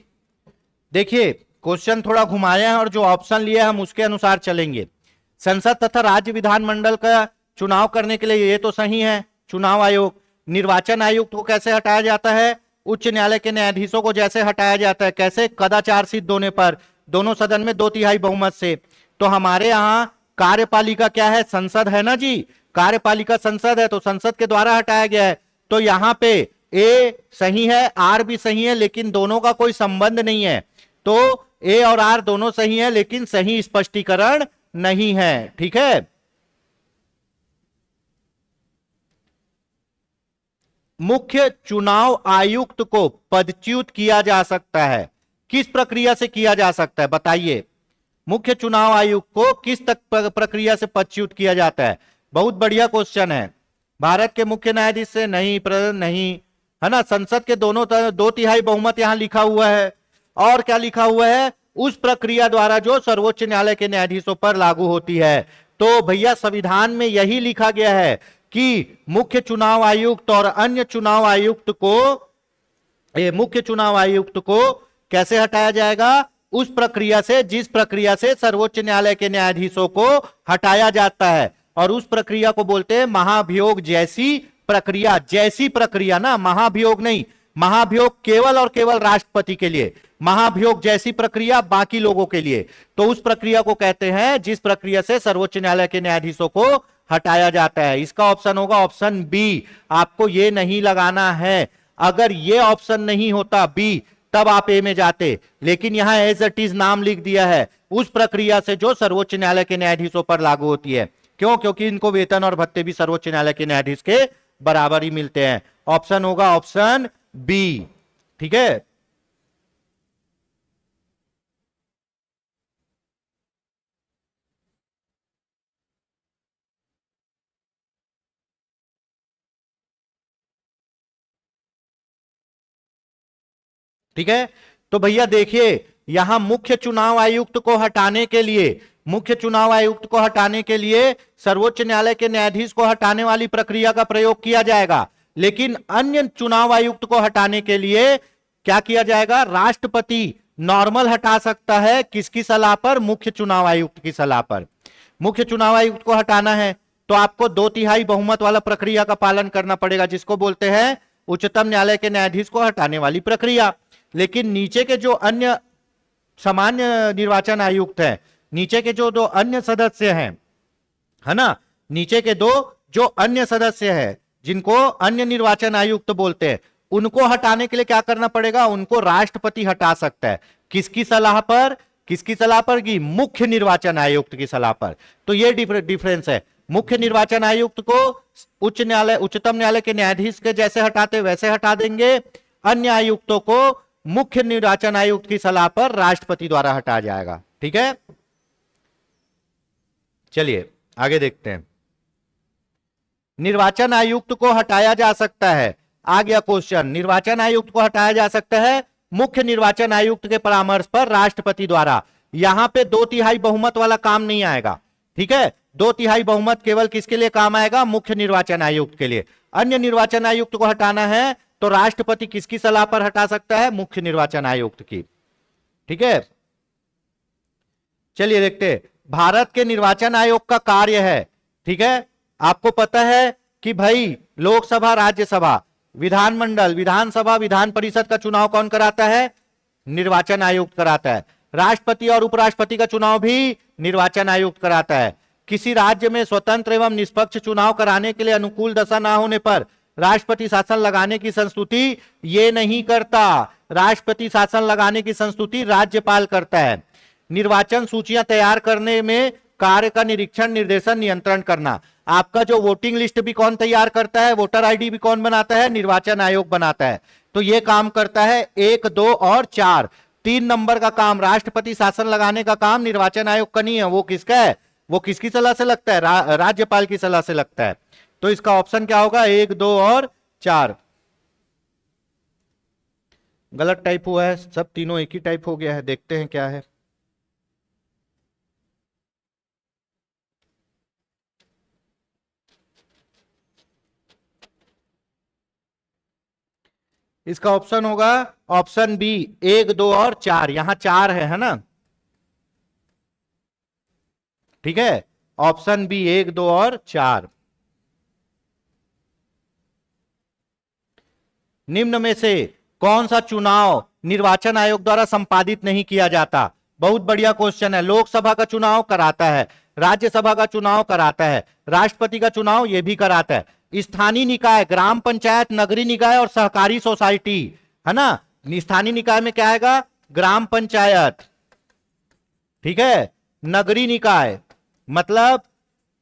देखिए क्वेश्चन थोड़ा घुमाया है और जो ऑप्शन लिया है हम उसके अनुसार चलेंगे। संसद तथा राज्य विधानमंडल का चुनाव करने के लिए ये तो सही है, चुनाव आयोग। निर्वाचन आयुक्त को कैसे हटाया जाता है? उच्च न्यायालय के न्यायाधीशों को जैसे हटाया जाता है, कैसे? कदाचार सिद्ध होने पर, दोनों सदन में 2/3 बहुमत से। तो हमारे यहां कार्यपालिका क्या है? संसद है ना जी, कार्यपालिका संसद है, तो संसद के द्वारा हटाया गया है। तो यहां पे ए सही है, आर भी सही है, लेकिन दोनों का कोई संबंध नहीं है। तो ए और आर दोनों सही है, लेकिन सही स्पष्टीकरण नहीं है, ठीक है। मुख्य चुनाव आयुक्त को पदच्युत किया जा सकता है, किस प्रक्रिया से किया जा सकता है? बताइए। मुख्य चुनाव आयुक्त को किस तक प्रक्रिया से पदच्युत किया जाता है? बहुत बढ़िया क्वेश्चन है। भारत के मुख्य न्यायाधीश से नहीं, नहीं, है ना। संसद के दोनों 2/3 बहुमत यहां लिखा हुआ है, और क्या लिखा हुआ है? उस प्रक्रिया द्वारा जो सर्वोच्च न्यायालय के न्यायाधीशों पर लागू होती है। तो भैया संविधान में यही लिखा गया है कि मुख्य चुनाव आयुक्त और अन्य चुनाव आयुक्त को, मुख्य चुनाव आयुक्त को कैसे हटाया जाएगा? उस प्रक्रिया से जिस प्रक्रिया से सर्वोच्च न्यायालय के न्यायाधीशों को हटाया जाता है, और उस प्रक्रिया को बोलते हैं महाभियोग जैसी प्रक्रिया। जैसी प्रक्रिया ना, महाभियोग नहीं। महाभियोग केवल और केवल राष्ट्रपति के लिए, महाभियोग जैसी प्रक्रिया बाकी लोगों के लिए। तो उस प्रक्रिया को कहते हैं जिस प्रक्रिया से सर्वोच्च न्यायालय के न्यायाधीशों को हटाया जाता है। इसका ऑप्शन होगा ऑप्शन बी। आपको यह नहीं लगाना है, अगर यह ऑप्शन नहीं होता बी तब आप ए में जाते, लेकिन यहां एज इट इज नाम लिख दिया है उस प्रक्रिया से जो सर्वोच्च न्यायालय के न्यायाधीशों पर लागू होती है। क्यों? क्योंकि इनको वेतन और भत्ते भी सर्वोच्च न्यायालय के न्यायाधीश के बराबर ही मिलते हैं। ऑप्शन होगा ऑप्शन बी, ठीक है। ठीक है, तो भैया देखिए यहां मुख्य चुनाव आयुक्त को हटाने के लिए मुख्य चुनाव आयुक्त को हटाने के लिए सर्वोच्च न्यायालय के न्यायाधीश को हटाने वाली प्रक्रिया का प्रयोग किया जाएगा, लेकिन अन्य चुनाव आयुक्त को हटाने के लिए क्या किया जाएगा? राष्ट्रपति नॉर्मल हटा सकता है। किसकी सलाह पर? मुख्य चुनाव आयुक्त की सलाह पर। मुख्य चुनाव आयुक्त को हटाना है तो आपको 2/3 बहुमत वाला प्रक्रिया का पालन करना पड़ेगा, जिसको बोलते हैं उच्चतम न्यायालय के न्यायाधीश को हटाने वाली प्रक्रिया। लेकिन नीचे के जो अन्य सामान्य निर्वाचन आयुक्त हैं, नीचे के जो दो अन्य सदस्य हैं, है ना, नीचे के दो जो अन्य सदस्य हैं जिनको अन्य निर्वाचन आयुक्त बोलते हैं, उनको हटाने के लिए क्या करना पड़ेगा? उनको राष्ट्रपति हटा सकता है। किसकी सलाह पर? किसकी सलाह पर? की मुख्य निर्वाचन आयुक्त की सलाह पर। तो ये डिफरेंस है। मुख्य निर्वाचन आयुक्त को उच्च न्यायालय, उच्चतम न्यायालय के न्यायाधीश के जैसे हटाते वैसे हटा देंगे। अन्य आयुक्तों को मुख्य निर्वाचन आयुक्त की सलाह पर राष्ट्रपति द्वारा हटाया जाएगा। ठीक है, चलिए आगे देखते हैं। निर्वाचन आयुक्त को हटाया जा सकता है, आ गया क्वेश्चन, निर्वाचन आयुक्त को हटाया जा सकता है मुख्य निर्वाचन आयुक्त के परामर्श पर राष्ट्रपति द्वारा। यहां पे 2/3 बहुमत वाला काम नहीं आएगा। ठीक है, 2/3 बहुमत केवल किसके लिए काम आएगा? मुख्य निर्वाचन आयुक्त के लिए। अन्य निर्वाचन आयुक्त को हटाना है तो राष्ट्रपति किसकी सलाह पर हटा सकता है? मुख्य निर्वाचन आयुक्त की। ठीक है, चलिए देखते हैं। भारत के निर्वाचन आयोग का कार्य है, ठीक है, आपको पता है कि भाई लोकसभा, राज्यसभा, विधानमंडल, विधानसभा, विधान परिषद का चुनाव कौन कराता है? निर्वाचन आयुक्त कराता है। राष्ट्रपति और उपराष्ट्रपति का चुनाव भी निर्वाचन आयुक्त कराता है। किसी राज्य में स्वतंत्र एवं निष्पक्ष चुनाव कराने के लिए अनुकूल दशा ना होने पर राष्ट्रपति शासन लगाने की संस्तुति ये नहीं करता। राष्ट्रपति शासन लगाने की संस्तुति राज्यपाल करता है। निर्वाचन सूचियां तैयार करने में कार्य का निरीक्षण, निर्देशन, नियंत्रण करना। आपका जो वोटिंग लिस्ट भी कौन तैयार करता है? वोटर आईडी भी कौन बनाता है? निर्वाचन आयोग बनाता है। तो ये काम करता है 1, 2 और 4। 3 नंबर का काम, राष्ट्रपति शासन लगाने का काम निर्वाचन आयोग का नहीं है। वो किसका है? वो किसकी सलाह से लगता है? राज्यपाल की सलाह से लगता है। तो इसका ऑप्शन क्या होगा? 1, 2 और 4। गलत टाइप हुआ है, सब तीनों एक ही टाइप हो गया है। देखते हैं क्या है। इसका ऑप्शन होगा ऑप्शन बी, 1, 2 और 4। यहां 4 है ना? ठीक है, ऑप्शन बी 1, 2 और 4। निम्न में से कौन सा चुनाव निर्वाचन आयोग द्वारा संपादित नहीं किया जाता? बहुत बढ़िया क्वेश्चन है। लोकसभा का चुनाव कराता है, राज्यसभा का चुनाव कराता है, राष्ट्रपति का चुनाव ये भी कराता है। स्थानीय निकाय, ग्राम पंचायत, नगरीय निकाय और सहकारी सोसाइटी, है ना? स्थानीय निकाय में क्या आएगा? ग्राम पंचायत। ठीक है, नगरीय निकाय मतलब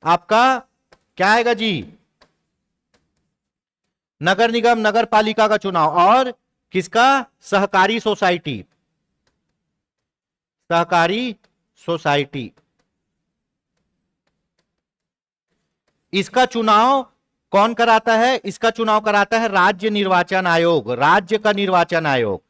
आपका क्या आएगा जी? नगर निगम, नगर पालिका का चुनाव। और किसका? सहकारी सोसाइटी, सहकारी सोसाइटी। इसका चुनाव कौन कराता है? इसका चुनाव कराता है राज्य निर्वाचन आयोग, राज्य का निर्वाचन आयोग,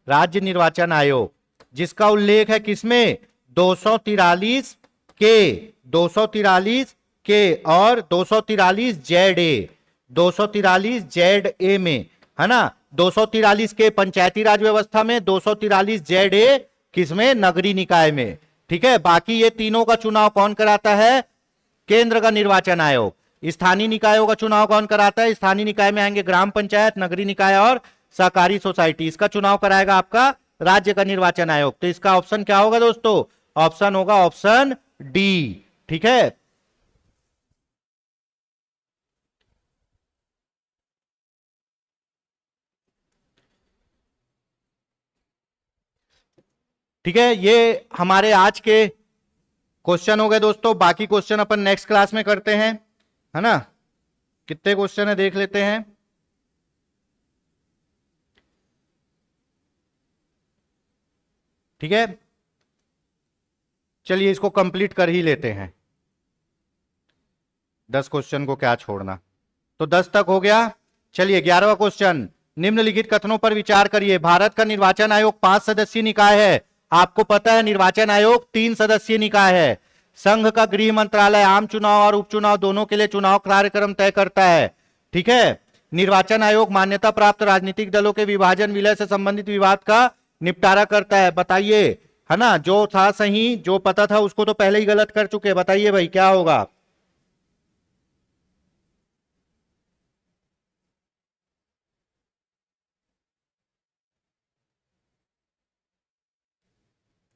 राज्य निर्वाचन आयोग, जिसका उल्लेख है किसमें? 243 के, 243 के और 243 जेड ए, 243 जेड ए में, है ना? 243 के पंचायती राज व्यवस्था में, 243 जेड ए किसमें? नगरीय निकाय में। ठीक है, बाकी ये तीनों का चुनाव कौन कराता है? केंद्र का निर्वाचन आयोग। स्थानीय निकायों का चुनाव कौन कराता है? स्थानीय निकाय में आएंगे ग्राम पंचायत, नगरीय निकाय और सहकारी सोसाइटी। इसका चुनाव कराएगा आपका राज्य का निर्वाचन आयोग। तो इसका ऑप्शन क्या होगा दोस्तों? ऑप्शन होगा ऑप्शन डी। ठीक है, ठीक है, ये हमारे आज के क्वेश्चन हो गए दोस्तों। बाकी क्वेश्चन अपन नेक्स्ट क्लास में करते हैं, है ना? कितने क्वेश्चन है देख लेते हैं। ठीक है, चलिए इसको कंप्लीट कर ही लेते हैं। 10 क्वेश्चन को क्या छोड़ना। तो 10 तक हो गया। चलिए 11वां क्वेश्चन, निम्नलिखित कथनों पर विचार करिए। भारत का निर्वाचन आयोग 5 सदस्यीय निकाय है आपको पता है निर्वाचन आयोग 3 सदस्यीय निकाय है। संघ का गृह मंत्रालय आम चुनाव और उपचुनाव दोनों के लिए चुनाव कार्यक्रम तय करता है। ठीक है। निर्वाचन आयोग मान्यता प्राप्त राजनीतिक दलों के विभाजन विलय से संबंधित विवाद का निपटारा करता है। बताइए, है ना, जो था सही, जो पता था उसको तो पहले ही गलत कर चुके। बताइए भाई क्या होगा।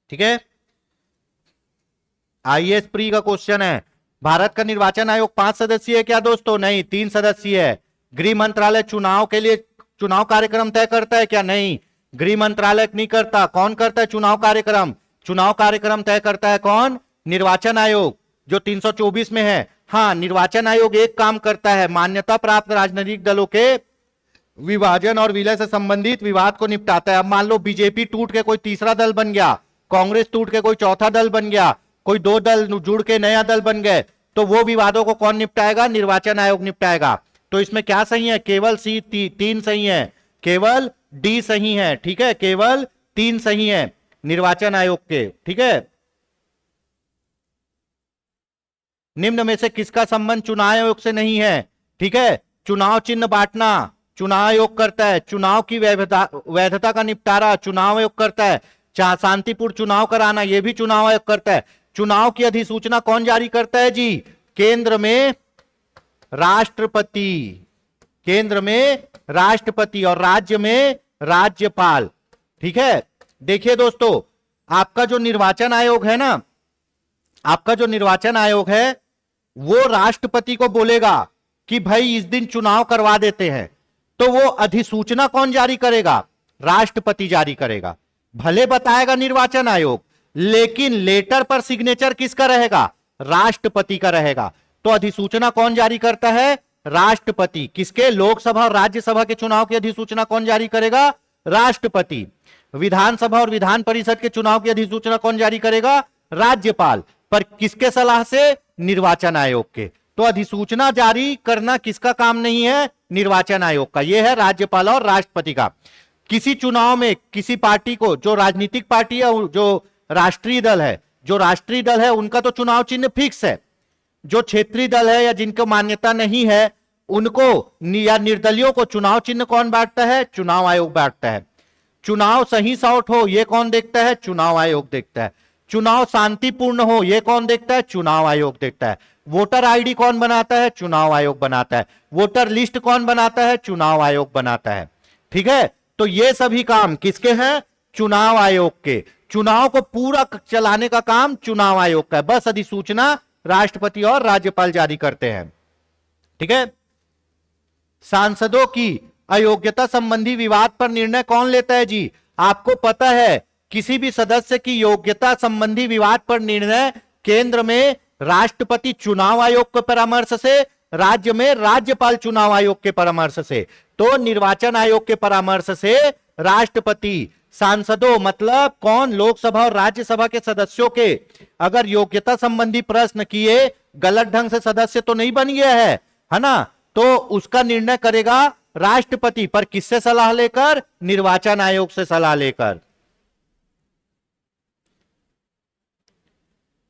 ठीक है। आईएएस प्री का क्वेश्चन है, भारत का निर्वाचन आयोग 5 सदस्यीय है क्या दोस्तों? नहीं, 3 सदस्यीय है। गृह मंत्रालय चुनाव के लिए चुनाव कार्यक्रम तय करता है क्या? नहीं, गृह मंत्रालय नहीं करता। कौन करता है चुनाव कार्यक्रम? चुनाव कार्यक्रम तय करता है कौन? निर्वाचन आयोग, जो 324 में है। हाँ, निर्वाचन आयोग एक काम करता है, मान्यता प्राप्त राजनीतिक दलों के विभाजन और विलय से संबंधित विवाद को निपटाता है। अब मान लो बीजेपी टूट के कोई तीसरा दल बन गया, कांग्रेस टूट के कोई चौथा दल बन गया, कोई 2 दल जुड़ के नया दल बन गए, तो वो विवादों को कौन निपटाएगा? निर्वाचन आयोग निपटाएगा। तो इसमें क्या सही है? केवल सी 3 सही है, केवल डी सही है। ठीक है, केवल 3 सही है निर्वाचन आयोग के। ठीक है। निम्न में से किसका संबंध चुनाव आयोग से नहीं है? ठीक है, चुनाव चिन्ह बांटना चुनाव आयोग करता है। चुनाव की वैधता का निपटारा चुनाव आयोग करता है। शांतिपूर्ण चुनाव कराना यह भी चुनाव आयोग करता है। चुनाव की अधिसूचना कौन जारी करता है जी? केंद्र में राष्ट्रपति, केंद्र में राष्ट्रपति और राज्य में राज्यपाल। ठीक है। देखिए दोस्तों, आपका जो निर्वाचन आयोग है ना, आपका जो निर्वाचन आयोग है वो राष्ट्रपति को बोलेगा कि भाई इस दिन चुनाव करवा देते हैं, तो वो अधिसूचना कौन जारी करेगा? राष्ट्रपति जारी करेगा। भले बताएगा निर्वाचन आयोग, लेकिन लेटर पर सिग्नेचर किसका रहेगा? राष्ट्रपति का रहेगा। तो अधिसूचना कौन जारी करता है? राष्ट्रपति। किसके? लोकसभा और राज्यसभा के चुनाव की अधिसूचना कौन जारी करेगा? राष्ट्रपति। विधानसभा और विधान परिषद के चुनाव की अधिसूचना कौन जारी करेगा? राज्यपाल। पर किसके सलाह से? निर्वाचन आयोग के। तो अधिसूचना जारी करना किसका काम नहीं है? निर्वाचन आयोग का। यह है राज्यपाल और राष्ट्रपति का। किसी चुनाव में किसी पार्टी को, जो राजनीतिक पार्टी है, जो राष्ट्रीय दल है, जो राष्ट्रीय दल है उनका तो चुनाव चिन्ह फिक्स है। जो क्षेत्रीय दल है या जिनको मान्यता नहीं है उनको या निर्दलियों को चुनाव चिन्ह कौन बांटता है? चुनाव आयोग बांटता है। चुनाव सही सॉर्ट हो यह कौन देखता है? चुनाव आयोग देखता है। चुनाव शांतिपूर्ण हो यह कौन देखता है? चुनाव आयोग देखता है। वोटर आईडी कौन बनाता है? चुनाव आयोग बनाता है। वोटर लिस्ट कौन बनाता है? चुनाव आयोग बनाता है। ठीक है। तो ये सभी काम किसके हैं? चुनाव आयोग के। चुनाव को पूरा चलाने का काम चुनाव आयोग का है। बस अधिसूचना राष्ट्रपति और राज्यपाल जारी करते हैं। ठीक है। सांसदों की अयोग्यता संबंधी विवाद पर निर्णय कौन लेता है जी? आपको पता है किसी भी सदस्य की योग्यता संबंधी विवाद पर निर्णय केंद्र में राष्ट्रपति चुनाव आयोग के परामर्श से, राज्य में राज्यपाल चुनाव आयोग के परामर्श से। तो निर्वाचन आयोग के परामर्श से राष्ट्रपति, सांसदों मतलब कौन? लोकसभा और राज्यसभा के सदस्यों के अगर योग्यता संबंधी प्रश्न किए, गलत ढंग से सदस्य तो नहीं बन गया है ना, तो उसका निर्णय करेगा राष्ट्रपति। पर किससे सलाह लेकर? निर्वाचन आयोग से सलाह लेकर।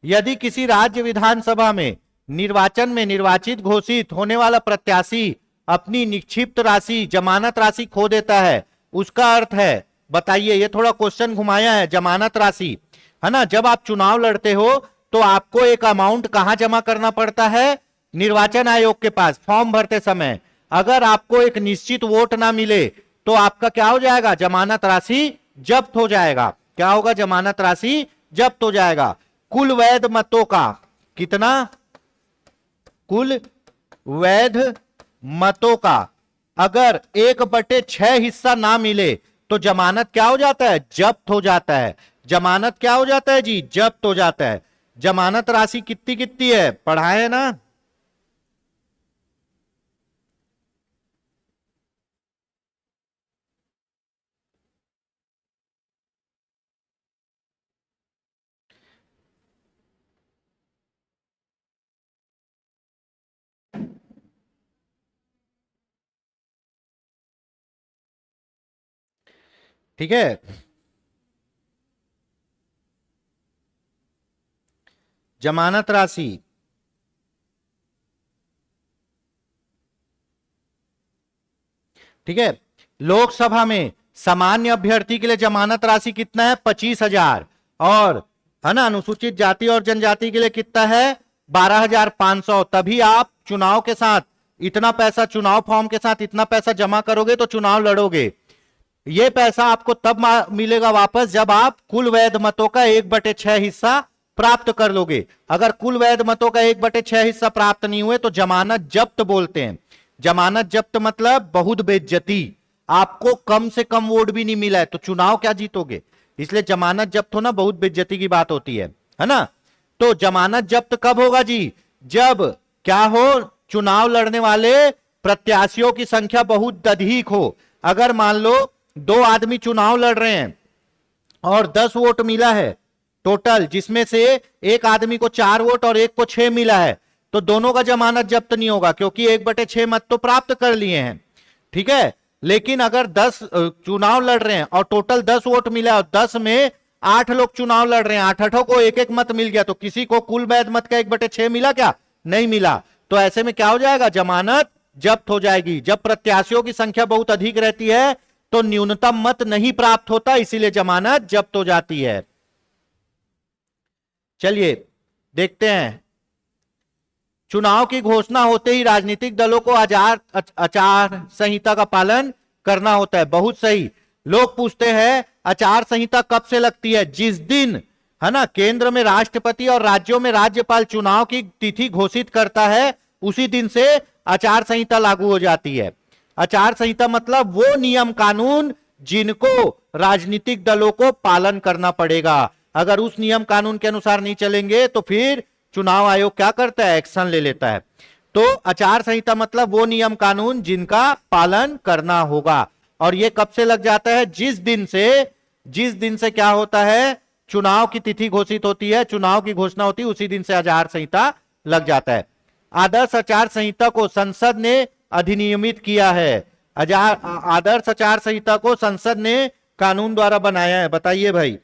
यदि किसी राज्य विधानसभा में निर्वाचन में निर्वाचित घोषित होने वाला प्रत्याशी अपनी निक्षिप्त राशि, जमानत राशि खो देता है, उसका अर्थ है, बताइए, ये थोड़ा क्वेश्चन घुमाया है। जमानत राशि है ना, जब आप चुनाव लड़ते हो तो आपको एक अमाउंट कहां जमा करना पड़ता है? निर्वाचन आयोग के पास फॉर्म भरते समय। अगर आपको एक निश्चित वोट ना मिले तो आपका क्या हो जाएगा? जमानत राशि जब्त हो जाएगा। क्या होगा? जमानत राशि जब्त हो जाएगा। कुल वैध मतों का कितना? कुल वैध मतों का अगर 1/6 हिस्सा ना मिले तो जमानत क्या हो जाता है? जब्त हो जाता है। जमानत क्या हो जाता है जी? जब्त हो जाता है। जमानत राशि कितनी कितनी है? पढ़ाए ना। ठीक है। जमानत राशि ठीक है। लोकसभा में सामान्य अभ्यर्थी के लिए जमानत राशि कितना है? 25,000। और है ना, अनुसूचित जाति और जनजाति के लिए कितना है? 12,500। तभी आप चुनाव के साथ इतना पैसा, चुनाव फॉर्म के साथ इतना पैसा जमा करोगे तो चुनाव लड़ोगे। ये पैसा आपको तब मिलेगा वापस जब आप कुल वैध मतों का 1/6 हिस्सा प्राप्त कर लोगे। अगर कुल वैध मतों का 1/6 हिस्सा प्राप्त नहीं हुए तो जमानत जब्त बोलते हैं। जमानत जब्त मतलब बहुत बेइज्जती, आपको कम से कम वोट भी नहीं मिला है तो चुनाव क्या जीतोगे। इसलिए जमानत जब्त होना बहुत बेइज्जती की बात होती है ना। तो जमानत जब्त कब होगा जी? जब क्या हो? चुनाव लड़ने वाले प्रत्याशियों की संख्या बहुत अधिक हो। अगर मान लो 2 आदमी चुनाव लड़ रहे हैं और 10 वोट मिला है टोटल, जिसमें से एक आदमी को 4 वोट और एक को 6 मिला है, तो दोनों का जमानत जब्त नहीं होगा क्योंकि 1/6 मत तो प्राप्त कर लिए हैं। ठीक है। लेकिन अगर 10 चुनाव लड़ रहे हैं और टोटल 10 वोट मिला और 10 में 8 लोग चुनाव लड़ रहे हैं, 8 को एक एक मत मिल गया, तो किसी को कुल वैध मत का 1/6 मिला क्या? नहीं मिला। तो ऐसे में क्या हो जाएगा? जमानत जब्त हो जाएगी। जब प्रत्याशियों की संख्या बहुत अधिक रहती है तो न्यूनतम मत नहीं प्राप्त होता, इसीलिए जमानत जब्त हो जाती है। चलिए देखते हैं। चुनाव की घोषणा होते ही राजनीतिक दलों को आचार संहिता का पालन करना होता है। बहुत सही। लोग पूछते हैं आचार संहिता कब से लगती है? जिस दिन है ना केंद्र में राष्ट्रपति और राज्यों में राज्यपाल चुनाव की तिथि घोषित करता है, उसी दिन से आचार संहिता लागू हो जाती है। आचार संहिता मतलब वो नियम कानून जिनको राजनीतिक दलों को पालन करना पड़ेगा। अगर उस नियम कानून के अनुसार नहीं चलेंगे तो फिर चुनाव आयोग क्या करता है? एक्शन ले लेता है। तो आचार संहिता मतलब वो नियम कानून जिनका पालन करना होगा। और ये कब से लग जाता है? जिस दिन से क्या होता है? चुनाव की तिथि घोषित होती है, चुनाव की घोषणा होती है, उसी दिन से आचार संहिता लग जाता है। आदर्श आचार संहिता को संसद ने अधिनियमित किया है। आदर्श आचार संहिता को संसद ने कानून द्वारा बनाया है। बताइए भाई।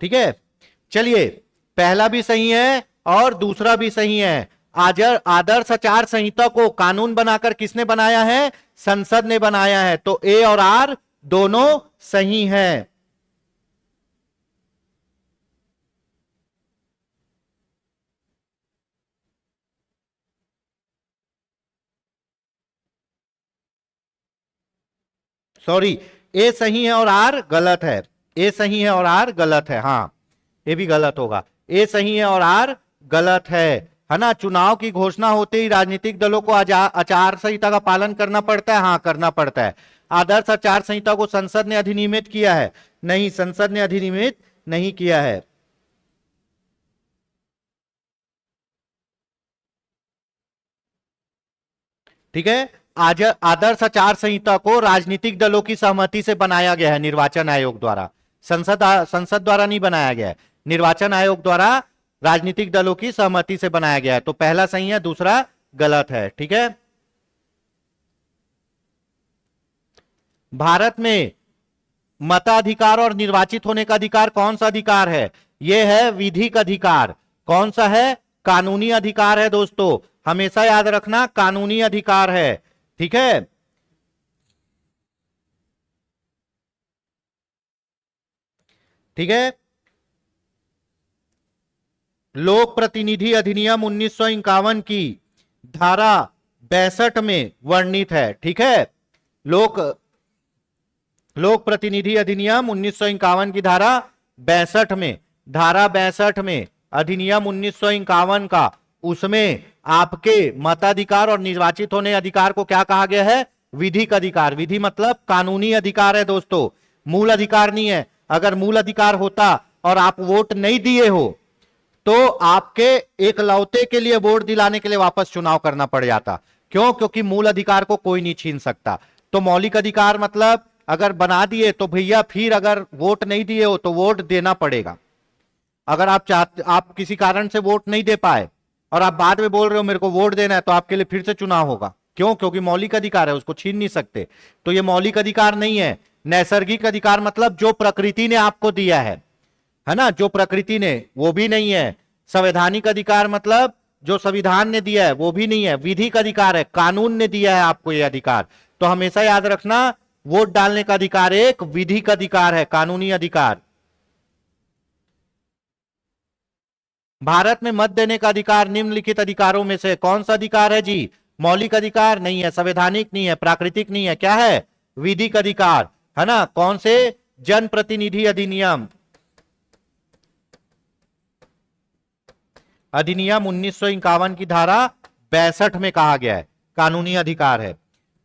ठीक है। चलिए, पहला भी सही है और दूसरा भी सही है। आदर्श आचार संहिता को कानून बनाकर किसने बनाया है? संसद ने बनाया है। तो ए और आर दोनों सही हैं। सॉरी, ए सही है और आर गलत है। ए सही है और आर गलत है। हाँ, ये भी गलत होगा। ए सही है और आर गलत है ना। चुनाव की घोषणा होते ही राजनीतिक दलों को आचार संहिता का पालन करना पड़ता है। हाँ, करना पड़ता है। आदर्श आचार संहिता को संसद ने अधिनियमित किया है? नहीं, संसद ने अधिनियमित नहीं किया है। ठीक है। आदर्श आचार संहिता को राजनीतिक दलों की सहमति से बनाया गया है निर्वाचन आयोग द्वारा। संसद द्वारा नहीं बनाया गया है, निर्वाचन आयोग द्वारा राजनीतिक दलों की सहमति से बनाया गया है। तो पहला सही है, दूसरा गलत है। ठीक है। भारत में मताधिकार और निर्वाचित होने का अधिकार कौन सा अधिकार है? यह है विधिक अधिकार। कौन सा है? कानूनी अधिकार है दोस्तों। हमेशा याद रखना, कानूनी अधिकार है। ठीक है। ठीक है। लोक प्रतिनिधि अधिनियम 1951 की धारा 62 में वर्णित है। ठीक है। लोक प्रतिनिधि अधिनियम 1951 की धारा 62 में अधिनियम 1951 का, उसमें आपके मताधिकार और निर्वाचित होने अधिकार को क्या कहा गया है? विधिक अधिकार। विधि मतलब कानूनी अधिकार है दोस्तों, मूल अधिकार नहीं है। अगर मूल अधिकार होता और आप वोट नहीं दिए हो तो आपके एकलौते के लिए वोट दिलाने के लिए वापस चुनाव करना पड़ जाता। क्यों? क्योंकि मूल अधिकार को कोई नहीं छीन सकता। तो मौलिक अधिकार मतलब अगर बना दिए तो भैया फिर अगर वोट नहीं दिए हो तो वोट देना पड़ेगा। अगर आप किसी कारण से वोट नहीं दे पाए और आप बाद में बोल रहे हो मेरे को वोट देना है, तो आपके लिए फिर से चुनाव होगा। क्यों? क्योंकि मौलिक अधिकार है, उसको छीन नहीं सकते। तो ये मौलिक अधिकार नहीं है। नैसर्गिक अधिकार मतलब जो प्रकृति ने आपको दिया है ना, जो प्रकृति ने, वो भी नहीं है। संवैधानिक अधिकार मतलब जो संविधान ने दिया है, वो भी नहीं है। विधिक अधिकार है, कानून ने दिया है आपको ये अधिकार। तो हमेशा याद रखना, वोट डालने का अधिकार एक विधिक अधिकार है, कानूनी अधिकार। भारत में मत देने का अधिकार निम्नलिखित अधिकारों में से कौन सा अधिकार है जी? मौलिक अधिकार नहीं है, संवैधानिक नहीं है, प्राकृतिक नहीं है, क्या है? विधिक अधिकार, है ना। कौन से? जनप्रतिनिधि अधिनियम, अधिनियम 1951 की धारा 62 में कहा गया है, कानूनी अधिकार है।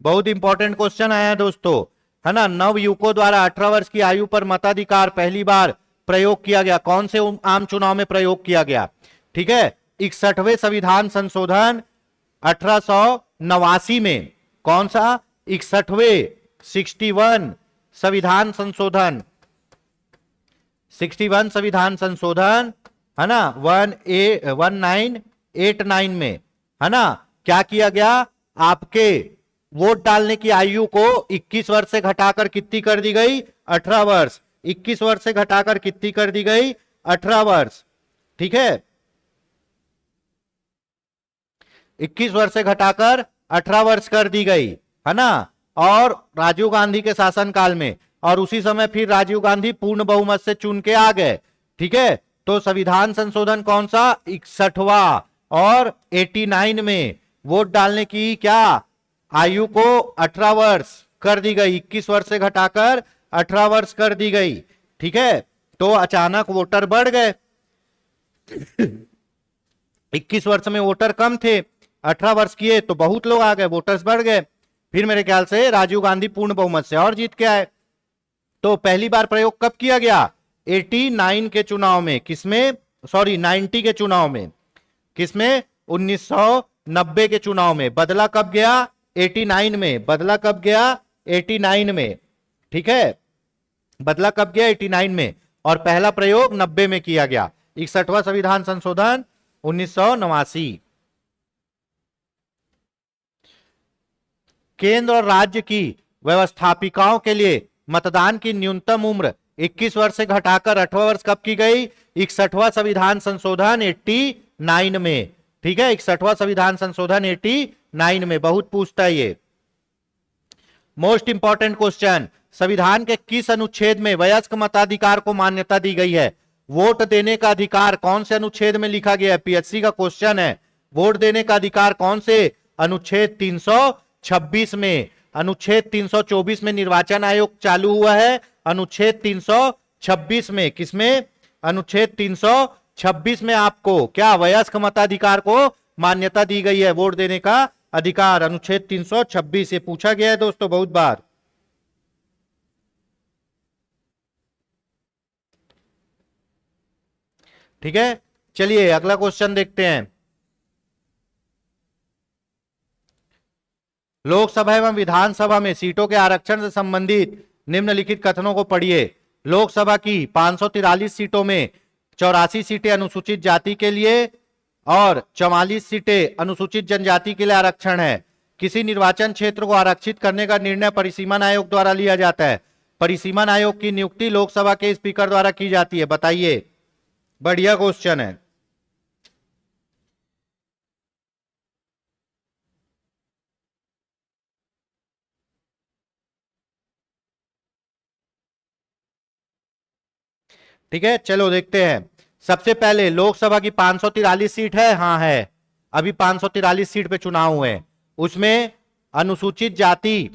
बहुत इंपॉर्टेंट क्वेश्चन आया है दोस्तों, है ना। नवयुवकों द्वारा 18 वर्ष की आयु पर मताधिकार पहली बार प्रयोग किया गया, कौन से आम चुनाव में प्रयोग किया गया? ठीक है, 61वें संविधान संशोधन 1889 में। कौन सा? 61वें 61 संविधान संशोधन, 61 संविधान संशोधन, है ना, 1989 में, है ना। क्या किया गया? आपके वोट डालने की आयु को 21 वर्ष से घटाकर कितनी कर दी गई? 18 वर्ष। 21 वर्ष से घटाकर कितनी कर दी गई? 18 वर्ष। ठीक है, 21 वर्ष से घटाकर 18 वर्ष कर दी गई, है ना। और राजीव गांधी के शासनकाल में, और उसी समय फिर राजीव गांधी पूर्ण बहुमत से चुन के आ गए। ठीक है, तो संविधान संशोधन कौन सा? 61वां। और 89 में वोट डालने की क्या आयु को 18 वर्ष कर दी गई, 21 वर्ष से घटाकर 18 वर्ष कर दी गई। ठीक है, तो अचानक वोटर बढ़ गए। 21 वर्ष में वोटर कम थे, 18 वर्ष किए तो बहुत लोग आ गए, वोटर्स बढ़ गए। फिर मेरे ख्याल से राजीव गांधी पूर्ण बहुमत से और जीत के आए। तो पहली बार प्रयोग कब किया गया? 89 के चुनाव में। किसमें? सॉरी, 90 के चुनाव में। किसमें? 1990 के चुनाव में। बदला कब गया? 89 में। बदला कब गया? 89 में। ठीक है, बदला कब गया? 89 में। और पहला प्रयोग 90 में किया गया, 61वां संविधान संशोधन 1989। केंद्र और राज्य की व्यवस्थापिकाओं के लिए मतदान की न्यूनतम उम्र 21 वर्ष से घटाकर 18 वर्ष कब की गई? 61वां संविधान संशोधन 89 में। ठीक है, 61वां संविधान संशोधन 89 में। बहुत पूछता है ये। मोस्ट इंपॉर्टेंट क्वेश्चन, संविधान के किस अनुच्छेद में वयस्क मताधिकार को मान्यता दी गई है? वोट देने का अधिकार कौन से अनुच्छेद में लिखा गया है? पीएससी का क्वेश्चन है। वोट देने का अधिकार कौन से? अनुच्छेद 326 में। अनुच्छेद 324 में निर्वाचन आयोग चालू हुआ है, अनुच्छेद 326 में। किसमें? अनुच्छेद 326 में आपको क्या वयस्क मताधिकार को मान्यता दी गई है, वोट देने का अधिकार, अनुच्छेद 326। ये पूछा गया है दोस्तों बहुत बार। ठीक है, चलिए अगला क्वेश्चन देखते हैं। लोकसभा एवं विधानसभा में सीटों के आरक्षण से संबंधित निम्नलिखित कथनों को पढ़िए। लोकसभा की 543 सीटों में 84 सीटें अनुसूचित जाति के लिए और 44 सीटें अनुसूचित जनजाति के लिए आरक्षण है। किसी निर्वाचन क्षेत्र को आरक्षित करने का निर्णय परिसीमन आयोग द्वारा लिया जाता है। परिसीमन आयोग की नियुक्ति लोकसभा के स्पीकर द्वारा की जाती है। बताइए, बढ़िया क्वेश्चन है। ठीक है, चलो देखते हैं। सबसे पहले लोकसभा की 543 सीट है, हाँ है, अभी 543 सीट पे चुनाव हुए। उसमें अनुसूचित जाति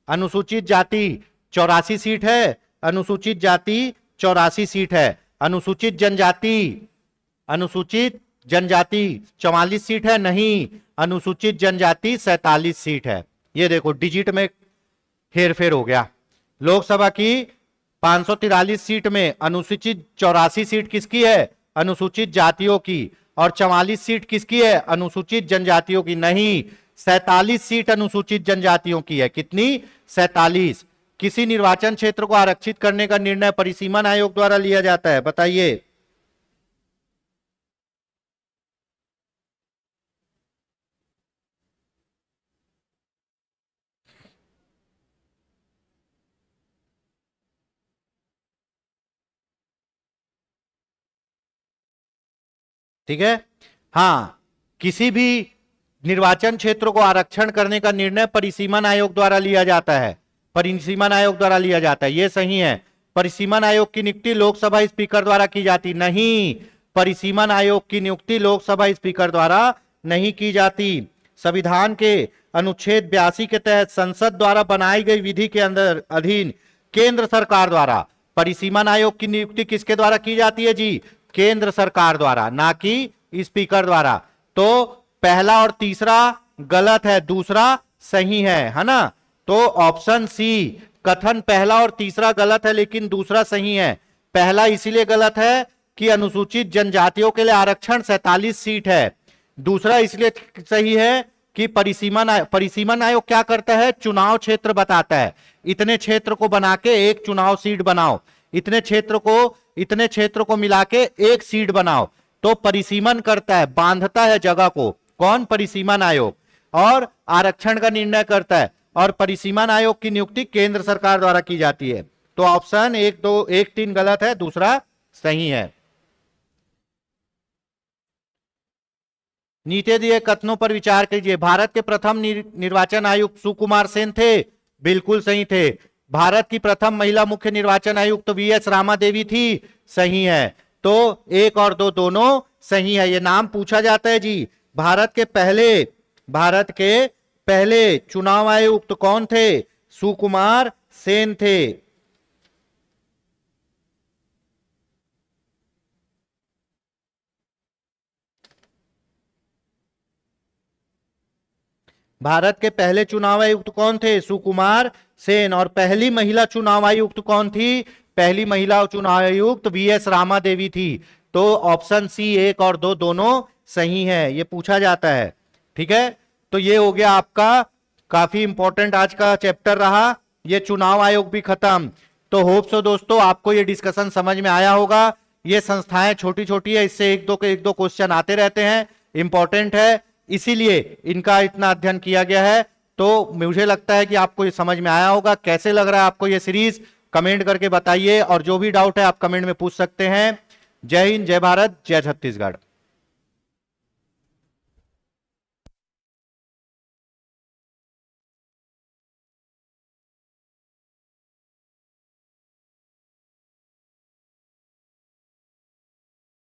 84 सीट है, अनुसूचित जाति 84 सीट है। अनुसूचित जनजाति 44 सीट है, नहीं, अनुसूचित जनजाति 47 सीट है। ये देखो डिजिट में हेरफेर हो गया। लोकसभा की 543 सीट में अनुसूचित 84 सीट किसकी है? अनुसूचित जातियों की। और 44 सीट किसकी है? अनुसूचित जनजातियों की। नहीं, 47 सीट अनुसूचित जनजातियों की है। कितनी? 47। किसी निर्वाचन क्षेत्र को आरक्षित करने का निर्णय परिसीमन आयोग द्वारा लिया जाता है। बताइए, ठीक है। हाँ, किसी भी निर्वाचन क्षेत्र को आरक्षण करने का निर्णय परिसीमन आयोग द्वारा लिया जाता है, परिसीमन आयोग द्वारा लिया जाता है, यह सही है। परिसीमन आयोग की नियुक्ति लोकसभा स्पीकर द्वारा की जाती नहीं, परिसीमन आयोग की नियुक्ति लोकसभा स्पीकर द्वारा नहीं की जाती। संविधान के अनुच्छेद 82 के तहत संसद द्वारा बनाई गई विधि के अंदर अधीन केंद्र सरकार द्वारा परिसीमन आयोग की नियुक्ति किसके द्वारा की जाती है जी? केंद्र सरकार द्वारा, ना कि स्पीकर द्वारा। तो पहला और तीसरा गलत है, दूसरा सही है ना? तो ऑप्शन सी कथन पहला और तीसरा गलत है लेकिन दूसरा सही है। पहला इसीलिए गलत है कि अनुसूचित जनजातियों के लिए आरक्षण 47 सीट है। दूसरा इसलिए सही है कि परिसीमन आयोग क्या करता है? चुनाव क्षेत्र बताता है, इतने क्षेत्र को बना के एक चुनाव सीट बनाओ, इतने क्षेत्र को मिला के एक सीट बनाओ। तो परिसीमन करता है, बांधता है जगह को, कौन? परिसीमन आयोग। और आरक्षण का निर्णय करता है, और परिसीमन आयोग की नियुक्ति केंद्र सरकार द्वारा की जाती है। तो ऑप्शन 1, 2, 1, 3 गलत है, दूसरा सही है। नीचे दिए कथनों पर विचार कीजिए। भारत के प्रथम निर्वाचन आयुक्त सुकुमार सेन थे, बिल्कुल सही थे। भारत की प्रथम महिला मुख्य निर्वाचन आयुक्त वीएस रामा देवी थी, सही है। तो 1 और 2 दोनों सही है। ये नाम पूछा जाता है जी। भारत के पहले चुनाव आयुक्त कौन थे? सुकुमार सेन थे। भारत के पहले चुनाव आयुक्त कौन थे? सुकुमार सेन। और पहली महिला चुनाव आयुक्त कौन थी? पहली महिला चुनाव आयुक्त वीएस रामा देवी थी। तो ऑप्शन सी 1 और 2 दोनों सही है, ये पूछा जाता है। ठीक है, तो ये हो गया आपका काफी इंपॉर्टेंट आज का चैप्टर रहा, ये चुनाव आयोग भी खत्म। तो होप सो दोस्तों आपको ये डिस्कशन समझ में आया होगा। ये संस्थाएं छोटी छोटी है, इससे एक दो क्वेश्चन आते रहते हैं, इंपॉर्टेंट है, इसीलिए इनका इतना अध्ययन किया गया है। तो मुझे लगता है कि आपको ये समझ में आया होगा। कैसे लग रहा है आपको ये सीरीज, कमेंट करके बताइए, और जो भी डाउट है आप कमेंट में पूछ सकते हैं। जय हिंद, जय भारत, जय छत्तीसगढ़।